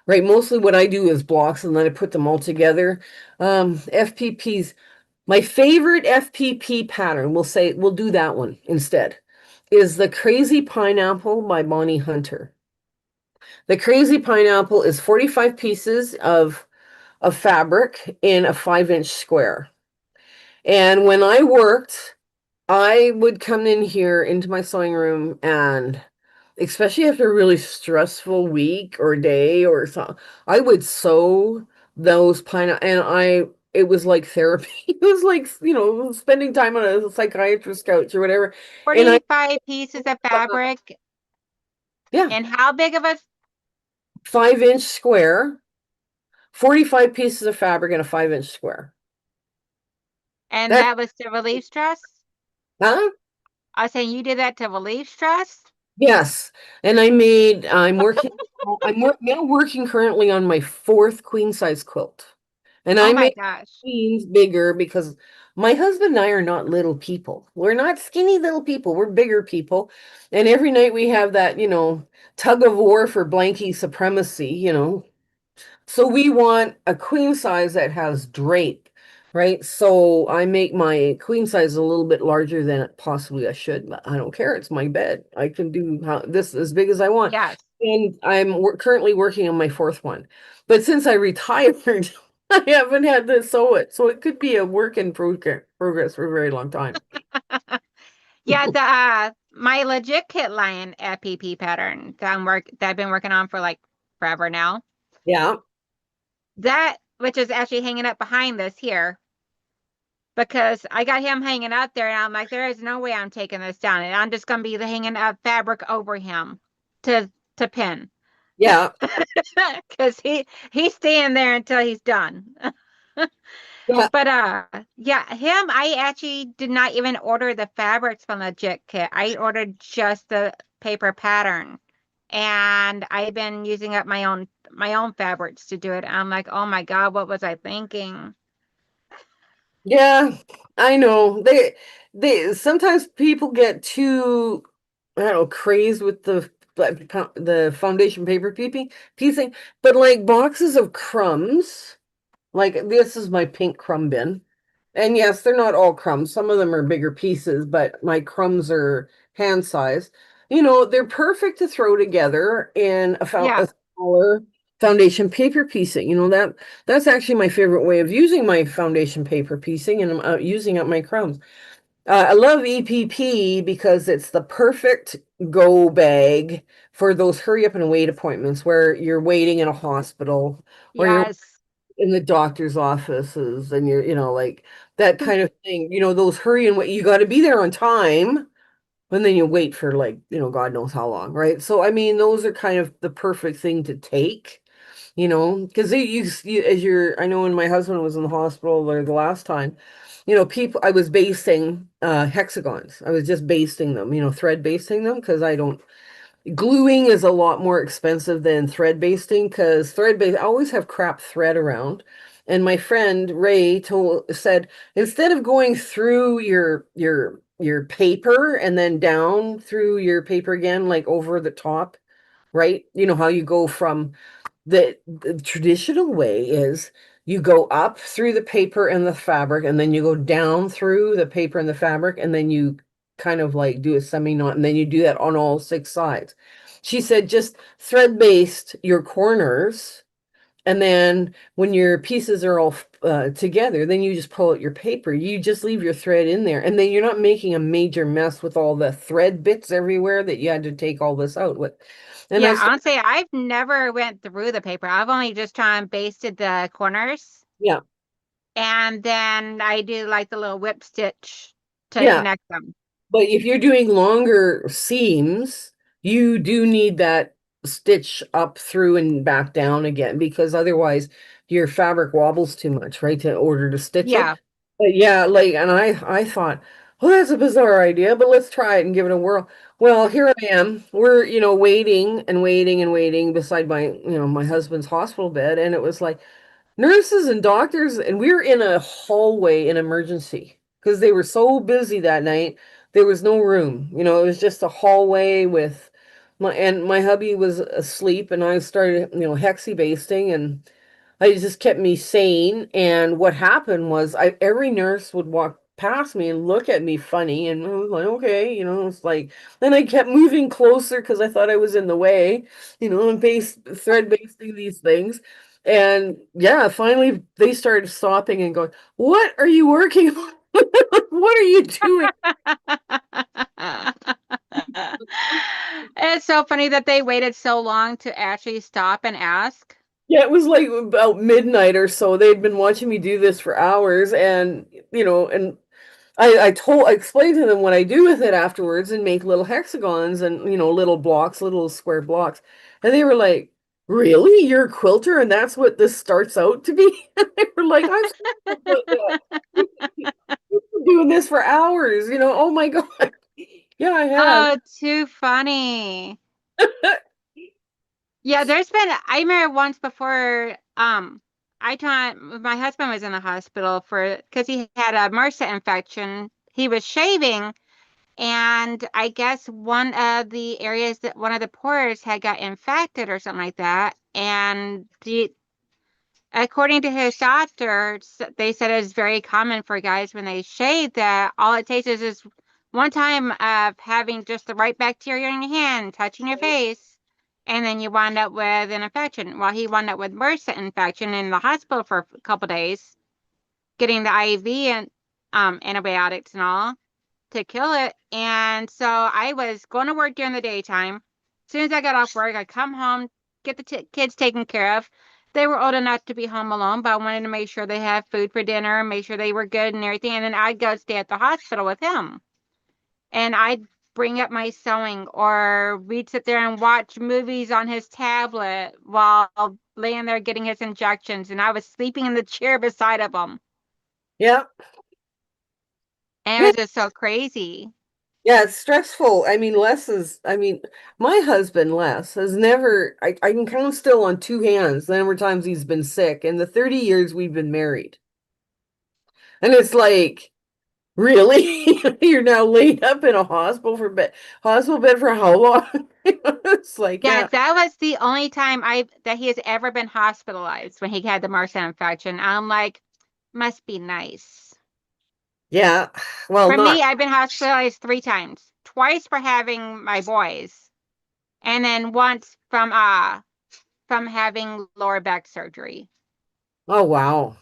right? Mostly what I do is blocks and then I put them all together. FPPs, my favorite FPP pattern, we'll do that one instead, is the Crazy Pineapple by Bonnie Hunter. The Crazy Pineapple is 45 pieces of fabric in a 5 inch square. And when I worked, I would come in here into my sewing room, and especially after a really stressful week or day or something, I would sew those pineapple, and it was like therapy. It was like, spending time on a psychiatrist's couch or whatever. And 45 pieces of fabric. yeah, And how big of a, 5 inch square, 45 pieces of fabric in a 5 inch square. and That, that was to relieve stress? huh? I was saying you did that to relieve stress? Yes, and I'm now working currently on my fourth queen size quilt. And Oh I my made gosh. queens bigger because my husband and I are not little people. We're not skinny little people. We're bigger people. And every night we have that, tug of war for blankie supremacy. So we want a queen size that has drape, right? So I make my queen size a little bit larger than possibly I should, but I don't care. It's my bed. I can do this as big as I want. Yes. And I'm currently working on my fourth one. But since I retired, I haven't had to sew it. So it could be a work in progress for a very long time. Yeah, the my legit kit lion FPP pattern that I've been working on for like forever now. Yeah. That which is actually hanging up behind this here because I got him hanging up there and I'm like, there is no way I'm taking this down. And I'm just gonna be hanging up fabric over him to pin. Yeah. Because he's staying there until he's done. Yeah. But yeah, him I actually did not even order the fabrics from the Jit kit. I ordered just the paper pattern. And I've been using up my own fabrics to do it. I'm like, oh my God, what was I thinking? Yeah, I know. They sometimes people get too, I don't know, crazed with the foundation paper piecing, but like boxes of crumbs, like this is my pink crumb bin. And yes, they're not all crumbs. Some of them are bigger pieces, but my crumbs are hand size. They're perfect to throw together in Yeah. a smaller foundation paper piecing. That's actually my favorite way of using my foundation paper piecing, and I'm using up my crumbs. I love EPP because it's the perfect go bag for those hurry up and wait appointments where you're waiting in a hospital or you're Yes. in the doctor's offices and you're, like that kind of thing, those hurry and wait, you got to be there on time. And then you wait for like, God knows how long, right? So, I mean, those are kind of the perfect thing to take, because as I know when my husband was in the hospital or the last time, I was basting hexagons. I was just basting them, thread basting them because I don't Gluing is a lot more expensive than thread basting because thread base I always have crap thread around. And my friend Ray said instead of going through your paper and then down through your paper again, like over the top, right? You know how you go from the traditional way is you go up through the paper and the fabric, and then you go down through the paper and the fabric, and then you kind of like do a semi knot, and then you do that on all six sides. She said just thread based your corners, and then when your pieces are all together, then you just pull out your paper. You just leave your thread in there, and then you're not making a major mess with all the thread bits everywhere that you had to take all this out with. And I Yeah, started, honestly, I've never went through the paper. I've only just tried and basted the corners, yeah. and then I do like the little whip stitch to Yeah, connect them. but if you're doing longer seams, you do need that stitch up through and back down again because otherwise your fabric wobbles too much, right, to order to stitch it. Yeah. But yeah, like, and I thought, well, that's a bizarre idea, but let's try it and give it a whirl. Well, here I am. We're, waiting and waiting and waiting beside my husband's hospital bed, and it was like, nurses and doctors, and we were in a hallway in emergency because they were so busy that night. There was no room. It was just a hallway with my hubby was asleep, and I started, hexie basting, and it just kept me sane. And what happened was every nurse would walk past me and look at me funny, and I was like, okay, it's like, then I kept moving closer because I thought I was in the way, and thread basting these things. And yeah, finally they started stopping and going, "What are you working on? What are you doing?" It's so funny that they waited so long to actually stop and ask. Yeah, it was like about midnight or so. They'd been watching me do this for hours, and and I explained to them what I do with it afterwards and make little hexagons and little blocks, little square blocks. And they were like, "Really? You're a quilter and that's what this starts out to be?" And they were like, "I've spoken about that. You've been doing this for hours, oh my God." Yeah, I have. Oh, too funny. Yeah, I remember once before, I thought my husband was in the hospital because he had a MRSA infection. He was shaving, and I guess one of the pores had got infected or something like that. And according to his doctor, they said it's very common for guys when they shave that all it takes is one time of having just the right bacteria in your hand, touching your face, and then you wind up with an infection. Well, he wound up with MRSA infection in the hospital for a couple days, getting the IV and antibiotics and all to kill it. And so I was going to work during the daytime. As soon as I got off work, I come home, get the kids taken care of. They were old enough to be home alone, but I wanted to make sure they had food for dinner, make sure they were good and everything. And then I'd go stay at the hospital with him. And I'd bring up my sewing, or we'd sit there and watch movies on his tablet while laying there getting his injections. And I was sleeping in the chair beside of him. Yeah. And it Yeah. was just so crazy. Yeah, it's stressful. I mean, my husband, Les, has never, I can count still on two hands the number of times he's been sick in the 30 years we've been married. And it's like, really? You're now laid up in a hospital bed for how long? It's like, Yeah, yeah, that was the only time I that he has ever been hospitalized when he had the MRSA infection. I'm like, must be nice. yeah. Well, For not, me, I've been hospitalized 3 times. Twice for having my boys, and then once from having lower back surgery. oh, wow.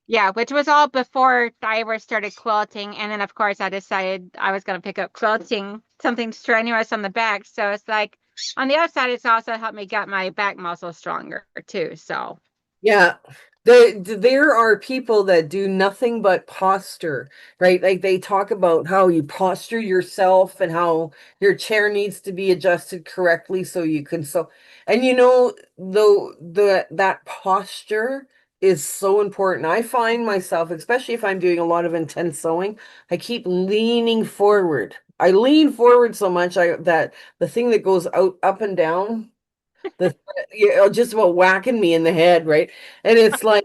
Yeah, which was all before I ever started quilting. And then of course I decided I was gonna pick up quilting, something strenuous on the back. So it's like on the outside, it's also helped me get my back muscles stronger too. So Yeah. There are people that do nothing but posture, right? Like they talk about how you posture yourself and how your chair needs to be adjusted correctly so you can so and though that posture is so important. I find myself, especially if I'm doing a lot of intense sewing, I keep leaning forward. I lean forward so much that the thing that goes out up and down the just about whacking me in the head, right? And it's like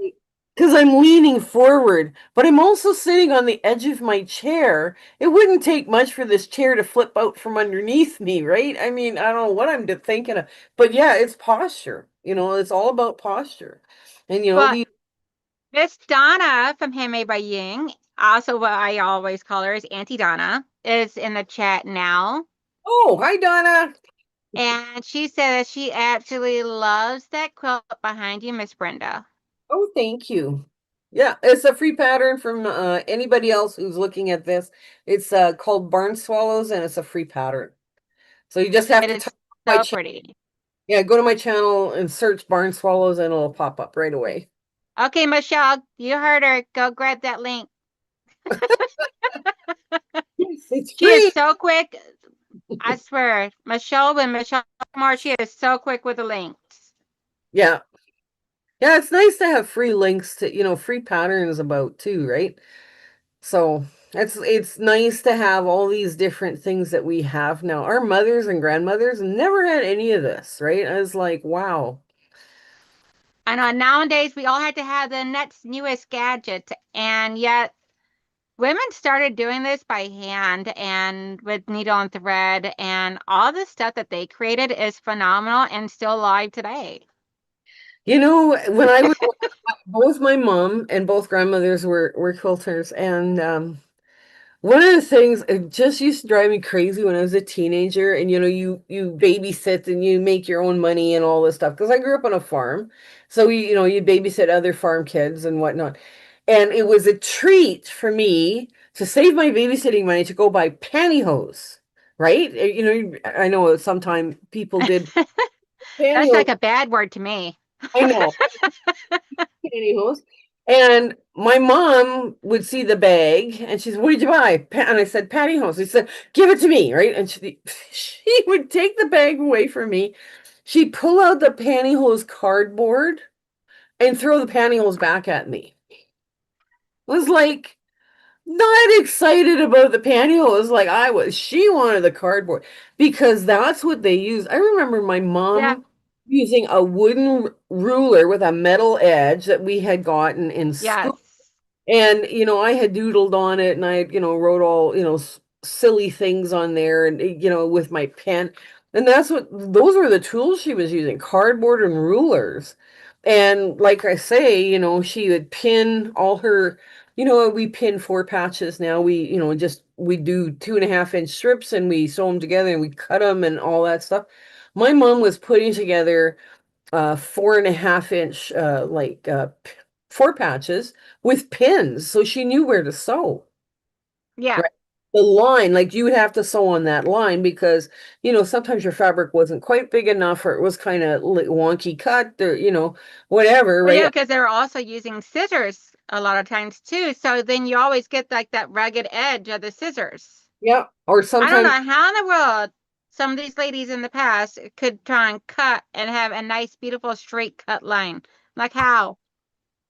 because I'm leaning forward, but I'm also sitting on the edge of my chair. It wouldn't take much for this chair to flip out from underneath me, right? I mean, I don't know what I'm thinking of, but yeah, it's posture. It's all about posture. And Well, the Miss Donna from Handmade by Ying, also what I always call her is Auntie Donna, is in the chat now. oh, hi Donna. And she said that she absolutely loves that quilt behind you, Miss Brenda. Oh, thank you. Yeah, it's a free pattern from anybody else who's looking at this. It's called Barn Swallows, and it's a free pattern. So you just have It to type is my so channel. pretty. Yeah, go to my channel and search Barn Swallows, and it'll pop up right away. Okay, Michelle, you heard her. Go grab that link. Yes, it's She is free. so quick. I swear. when Michelle Moore, she is so quick with the links. Yeah. Yeah, it's nice to have free links to, free patterns about too, right? So it's nice to have all these different things that we have now. Our mothers and grandmothers never had any of this, right? I was like, wow. I know nowadays we all had to have the next newest gadget, and yet women started doing this by hand and with needle and thread, and all the stuff that they created is phenomenal and still alive today. When I was both my mom and both grandmothers were quilters, and one of the things it just used to drive me crazy when I was a teenager, and you babysit and you make your own money and all this stuff because I grew up on a farm, so you babysit other farm kids and whatnot, and it was a treat for me to save my babysitting money to go buy pantyhose, right? I know sometimes people did That's like pantyhose. a bad word to me. I know pantyhose. And my mom would see the bag and she said, what did you buy? And I said, pantyhose. She said, give it to me, right? And she would take the bag away from me. She'd pull out the pantyhose cardboard and throw the pantyhose back at me. It was like, not excited about the pantyhose like I was. She wanted the cardboard because that's what they use. I remember my Yeah. mom using a wooden ruler with a metal edge that we had gotten in school. Yes. And, I had doodled on it and I, wrote all, silly things on there and, with my pen. And those were the tools she was using, cardboard and rulers. And like I say, she would pin all her, we pin 4 patches now. We do 2.5 inch strips and we sew them together and we cut them and all that stuff. My mom was putting together 4.5 inch 4 patches with pins, so she knew where to sew. Yeah. Right. The line, like you would have to sew on that line because sometimes your fabric wasn't quite big enough or it was kind of wonky cut or whatever, Well, yeah, right? because they're also using scissors a lot of times too. So then you always get like that rugged edge of the scissors. Yeah. Or I don't know sometimes how in the world some of these ladies in the past could try and cut and have a nice, beautiful straight cut line. Like how?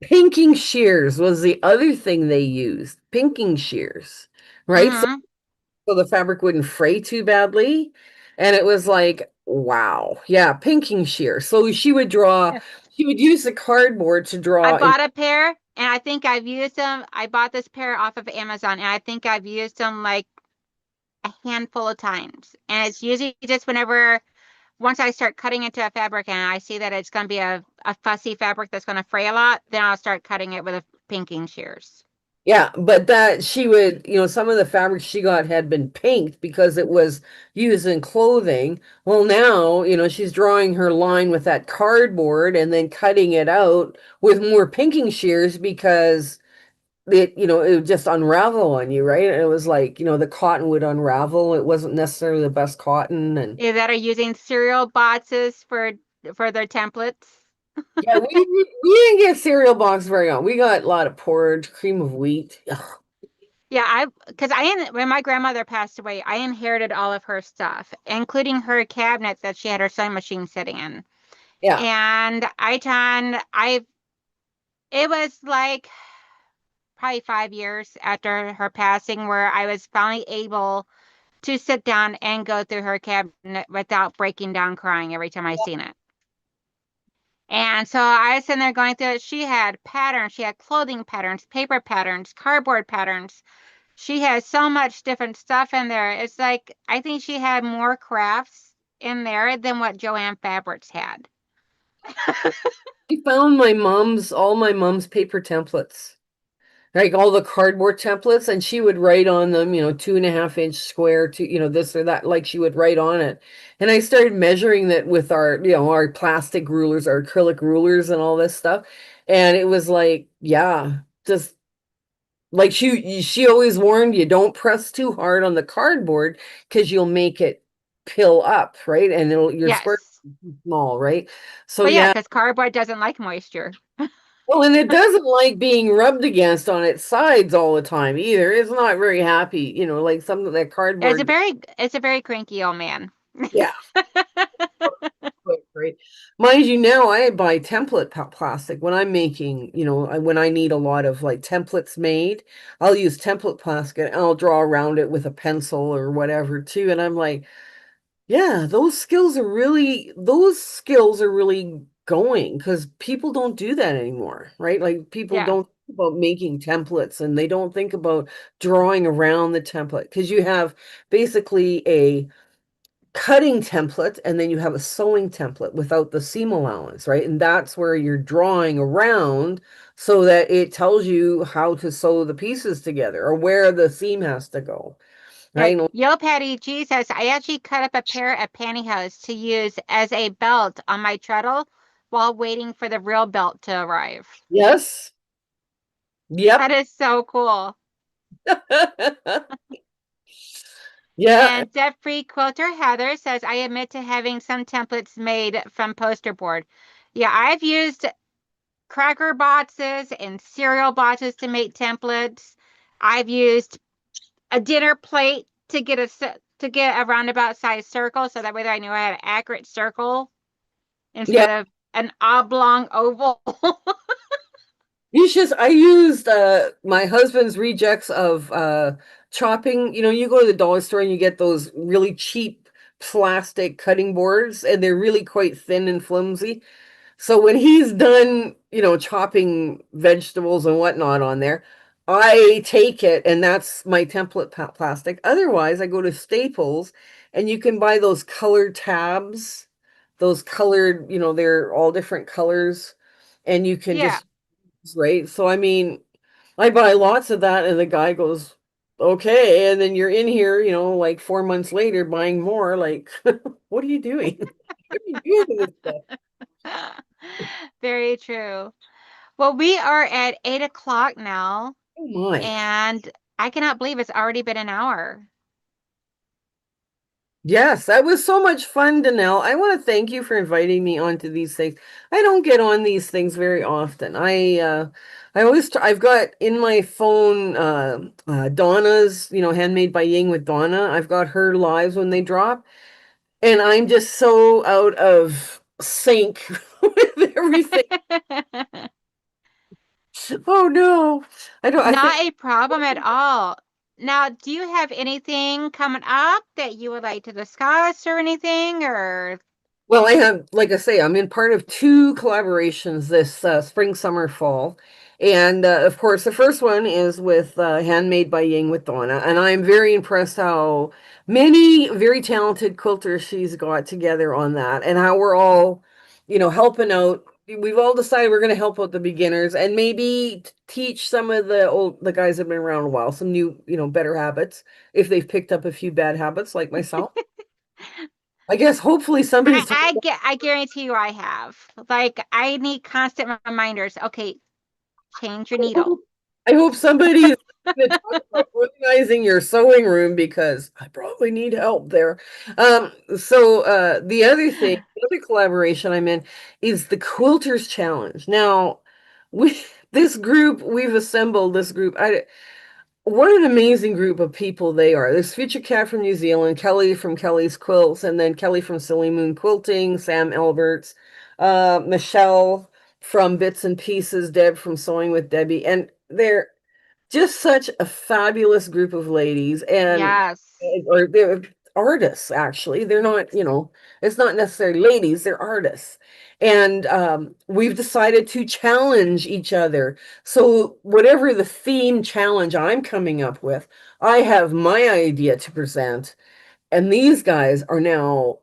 pinking shears was the other thing they used. Pinking shears, right? So Mm-hmm. the fabric wouldn't fray too badly. And it was like, wow. Yeah, pinking shear. So she would use the cardboard to I draw in. bought a pair and I think I've used them. I bought this pair off of Amazon and I think I've used them like a handful of times. And it's usually just once I start cutting into a fabric and I see that it's going to be a fussy fabric that's going to fray a lot, then I'll start cutting it with a pinking shears. Yeah, but that she would, some of the fabrics she got had been pinked because it was used in clothing. Well, now, she's drawing her line with that cardboard and then cutting it out with more pinking shears because it would just unravel on you, right? And it was like, the cotton would unravel. It wasn't necessarily the best cotton and That are using cereal boxes for their templates. Yeah, we didn't get cereal box very often. We got a lot of porridge, cream of wheat. Ugh. Yeah, because when my grandmother passed away, I inherited all of her stuff, including her cabinets that she had her sewing machine sitting in. Yeah. And it was like probably 5 years after her passing where I was finally able to sit down and go through her cabinet without breaking down crying every time I seen it. And so I was sitting there going through it. She had patterns. She had clothing patterns, paper patterns, cardboard patterns. She has so much different stuff in there. It's like I think she had more crafts in there than what Joanne Fabrics had. I found all my mom's paper templates, like all the cardboard templates, and she would write on them, 2.5 inch square, this or that, like she would write on it. And I started measuring that with our plastic rulers, our acrylic rulers, and all this stuff. And it was like, yeah, just like she always warned you, don't press too hard on the cardboard because you'll make it pill up, right? And your square Yes. is too small, right? So Well, yeah, yeah. because cardboard doesn't like moisture. Well, and it doesn't like being rubbed against on its sides all the time either. It's not very happy, like something that cardboard. It's a very cranky old man. Yeah, right. Mind you, now I buy template plastic when I'm making, when I need a lot of like templates made. I'll use template plastic and I'll draw around it with a pencil or whatever too. And I'm like, yeah, those skills are really going because people don't do that anymore, right? Like people Yeah. don't think about making templates and they don't think about drawing around the template because you have basically a cutting template and then you have a sewing template without the seam allowance, right? And that's where you're drawing around so that it tells you how to sew the pieces together or where the seam has to go, Yeah. right? Yo, Patty G says, I actually cut up a pair of pantyhose to use as a belt on my treadle while waiting for the real belt to arrive. Yes. That Yep. is so cool. Yeah. And debt-free quilter Heather says, I admit to having some templates made from poster board. Yeah, I've used cracker boxes and cereal boxes to make templates. I've used a dinner plate to get a roundabout size circle, so that way I knew I had an accurate circle Yeah. instead of an oblong oval. I used my husband's rejects of chopping. You go to the dollar store and you get those really cheap plastic cutting boards and they're really quite thin and flimsy. So when he's done, chopping vegetables and whatnot on there, I take it and that's my template plastic. Otherwise, I go to Staples and you can buy those colored tabs, those colored, they're all different colors, and you can Yeah. just, right? So I mean, I buy lots of that, and the guy goes, okay. And then you're in here, like 4 months later buying more, like, what are you doing? What are you doing to this stuff? Very true. Well, we are at 8 o'clock now, Oh my. and I cannot believe it's already been an hour. Yes, that was so much fun, Danelle. I want to thank you for inviting me onto these things. I don't get on these things very often. I've got in my phone Donna's, Handmade by Ying with Donna. I've got her lives when they drop, and I'm just so out of sync with everything. Oh no. I think Not a problem at all. Now, do you have anything coming up that you would like to discuss or anything? Or Well, I have, like I say, I'm in part of two collaborations this spring, summer, fall. And of course, the first one is with Handmade by Ying with Donna. And I'm very impressed how many very talented quilters she's got together on that and how we're all, helping out. We've all decided we're going to help out the beginners and maybe teach some of the guys that have been around a while, some new, better habits if they've picked up a few bad habits like myself. I guess hopefully somebody's I guarantee you I have. Like I need constant reminders. Okay, change your needle. I hope somebody is going to talk about organizing your sewing room because I brought definitely need help there. So the other thing, the other collaboration I'm in is the Quilters Challenge. Now, we this group, we've assembled this group. What an amazing group of people they are. There's Future Cat from New Zealand, Kelly from Kelly's Quilts, and then Kelly from Silly Moon Quilting, Sam Alberts, Michelle from Bits and Pieces, Deb from Sewing with Debbie, and they're just such a fabulous group of ladies, and Yes. or they're artists actually. They're not, it's not necessarily ladies, they're artists. And we've decided to challenge each other. So whatever the theme challenge I'm coming up with, I have my idea to present, and these guys are now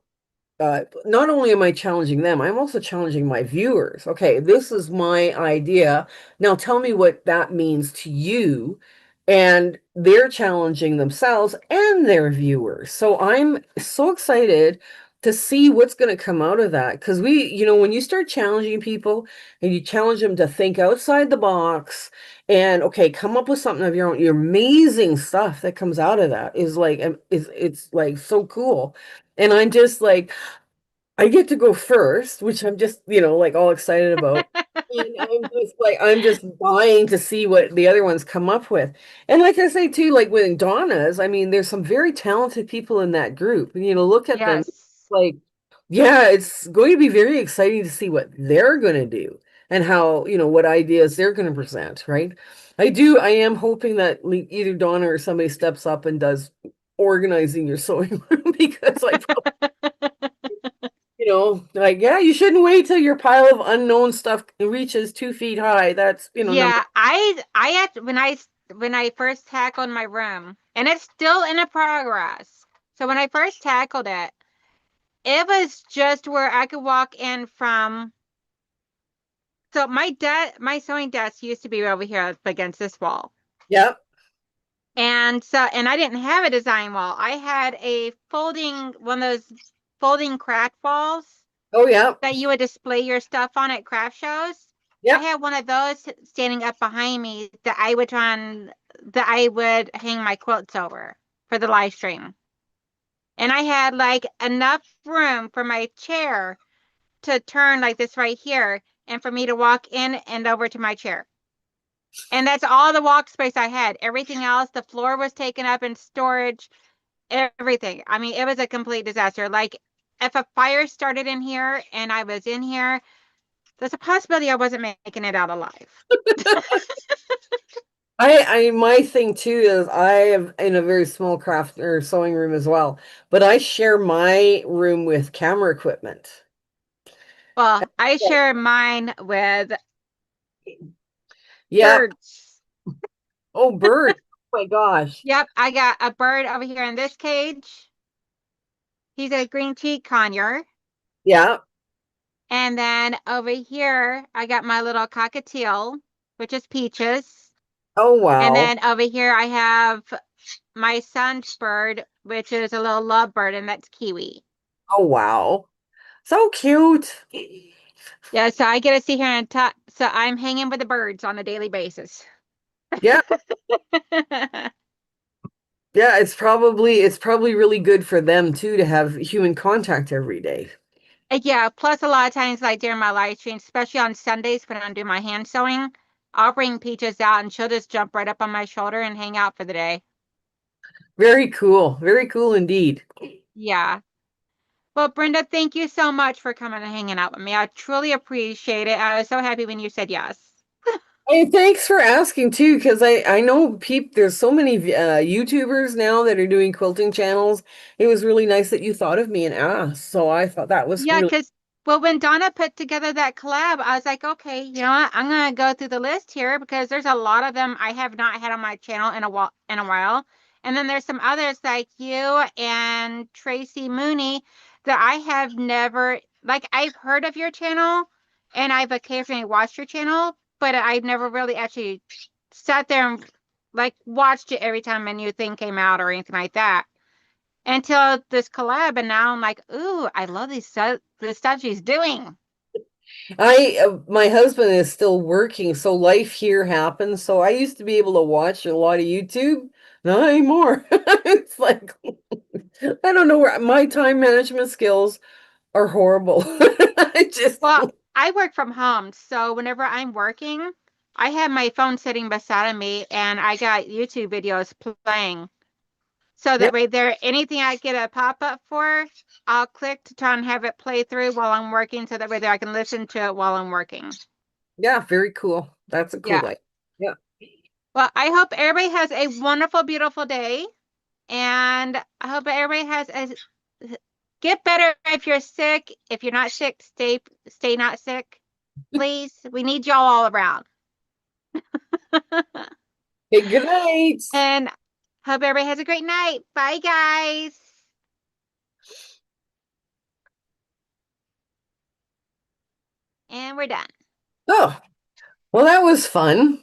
not only am I challenging them, I'm also challenging my viewers. Okay, this is my idea. Now tell me what that means to you. And they're challenging themselves and their viewers. So I'm so excited to see what's going to come out of that. Because when you start challenging people and you challenge them to think outside the box and okay, come up with something of your own, your amazing stuff that comes out of that is like it's like so cool. And I'm just like, I get to go first, which I'm just, like all excited about. And I'm just dying to see what the other ones come up with. And like I say too, like with Donna's, I mean, there's some very talented people in that group. And, look at them, Yes. like, yeah, it's going to be very exciting to see what they're going to do and how, what ideas they're going to present, right? I am hoping that either Donna or somebody steps up and does organizing your sewing room because like, yeah, you shouldn't wait till your pile of unknown stuff reaches 2 feet high. That's, number. Yeah, I had when I first tackled my room, and it's still in a progress. So when I first tackled it, it was just where I could walk in from. So my sewing desk used to be over here up against this wall. Yep. And I didn't have a design wall. I had a one of those folding craft walls Oh, yeah. that you would display your stuff on at craft shows. I Yep. had one of those standing up behind me that I would hang my quilts over for the live stream. And I had like enough room for my chair to turn like this right here and for me to walk in and over to my chair. And that's all the walk space I had. Everything else, the floor was taken up in storage, everything. I mean, it was a complete disaster. Like if a fire started in here and I was in here, there's a possibility I wasn't making it out alive. My thing too is I am in a very small craft or sewing room as well, but I share my room with camera equipment. Well, I share mine with Yep. birds. Oh, birds. Oh my gosh. Yep, I got a bird over here in this cage. He's a green cheek conure. Yeah. And then over here, I got my little cockatiel, which is Peaches. Oh, And wow. then over here, I have my son's bird, which is a little lovebird, and that's Kiwi. Oh, wow. So cute. Yeah, so I get to see here and talk. So I'm hanging with the birds on a daily basis. Yeah. Yeah, it's probably really good for them too to have human contact every day. Yeah, plus a lot of times, like during my live streams, especially on Sundays when I'm doing my hand sewing, I'll bring Peaches out and she'll just jump right up on my shoulder and hang out for the day. Very cool. Very cool indeed. Yeah. Well, Brenda, thank you so much for coming and hanging out with me. I truly appreciate it. I was so happy when you said yes. Hey, thanks for asking too, because I know there's so many YouTubers now that are doing quilting channels. It was really nice that you thought of me and asked. So I thought that was Yeah, really. because well, when Donna put together that collab, I was like, okay, you know what? I'm gonna go through the list here because there's a lot of them I have not had on my channel in a while. And then there's some others like you and Tracy Mooney that I have never like I've heard of your channel and I've occasionally watched your channel, but I've never really actually sat there and like watched it every time a new thing came out or anything like that until this collab, and now I'm like, ooh, I love the stuff she's doing. My husband is still working, so life here happens. So I used to be able to watch a lot of YouTube, not anymore. It's like I don't know where my time management skills are horrible. I just Well, I work from home, so whenever I'm working, I have my phone sitting beside of me and I got YouTube videos playing. So that yep, way there anything I get a pop-up for, I'll click to try and have it play through while I'm working so that way there I can listen to it while I'm working. yeah, very cool. That's a cool Yeah. light. Yeah. Well, I hope everybody has a wonderful, beautiful day. And I hope everybody has a get better if you're sick. If you're not sick, stay not sick. Please. We need y'all all around. Okay, good night. And hope everybody has a great night. Bye guys. And we're done. Oh, well, that was fun.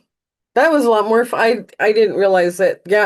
That was a lot more fun. I didn't realize that. Yeah,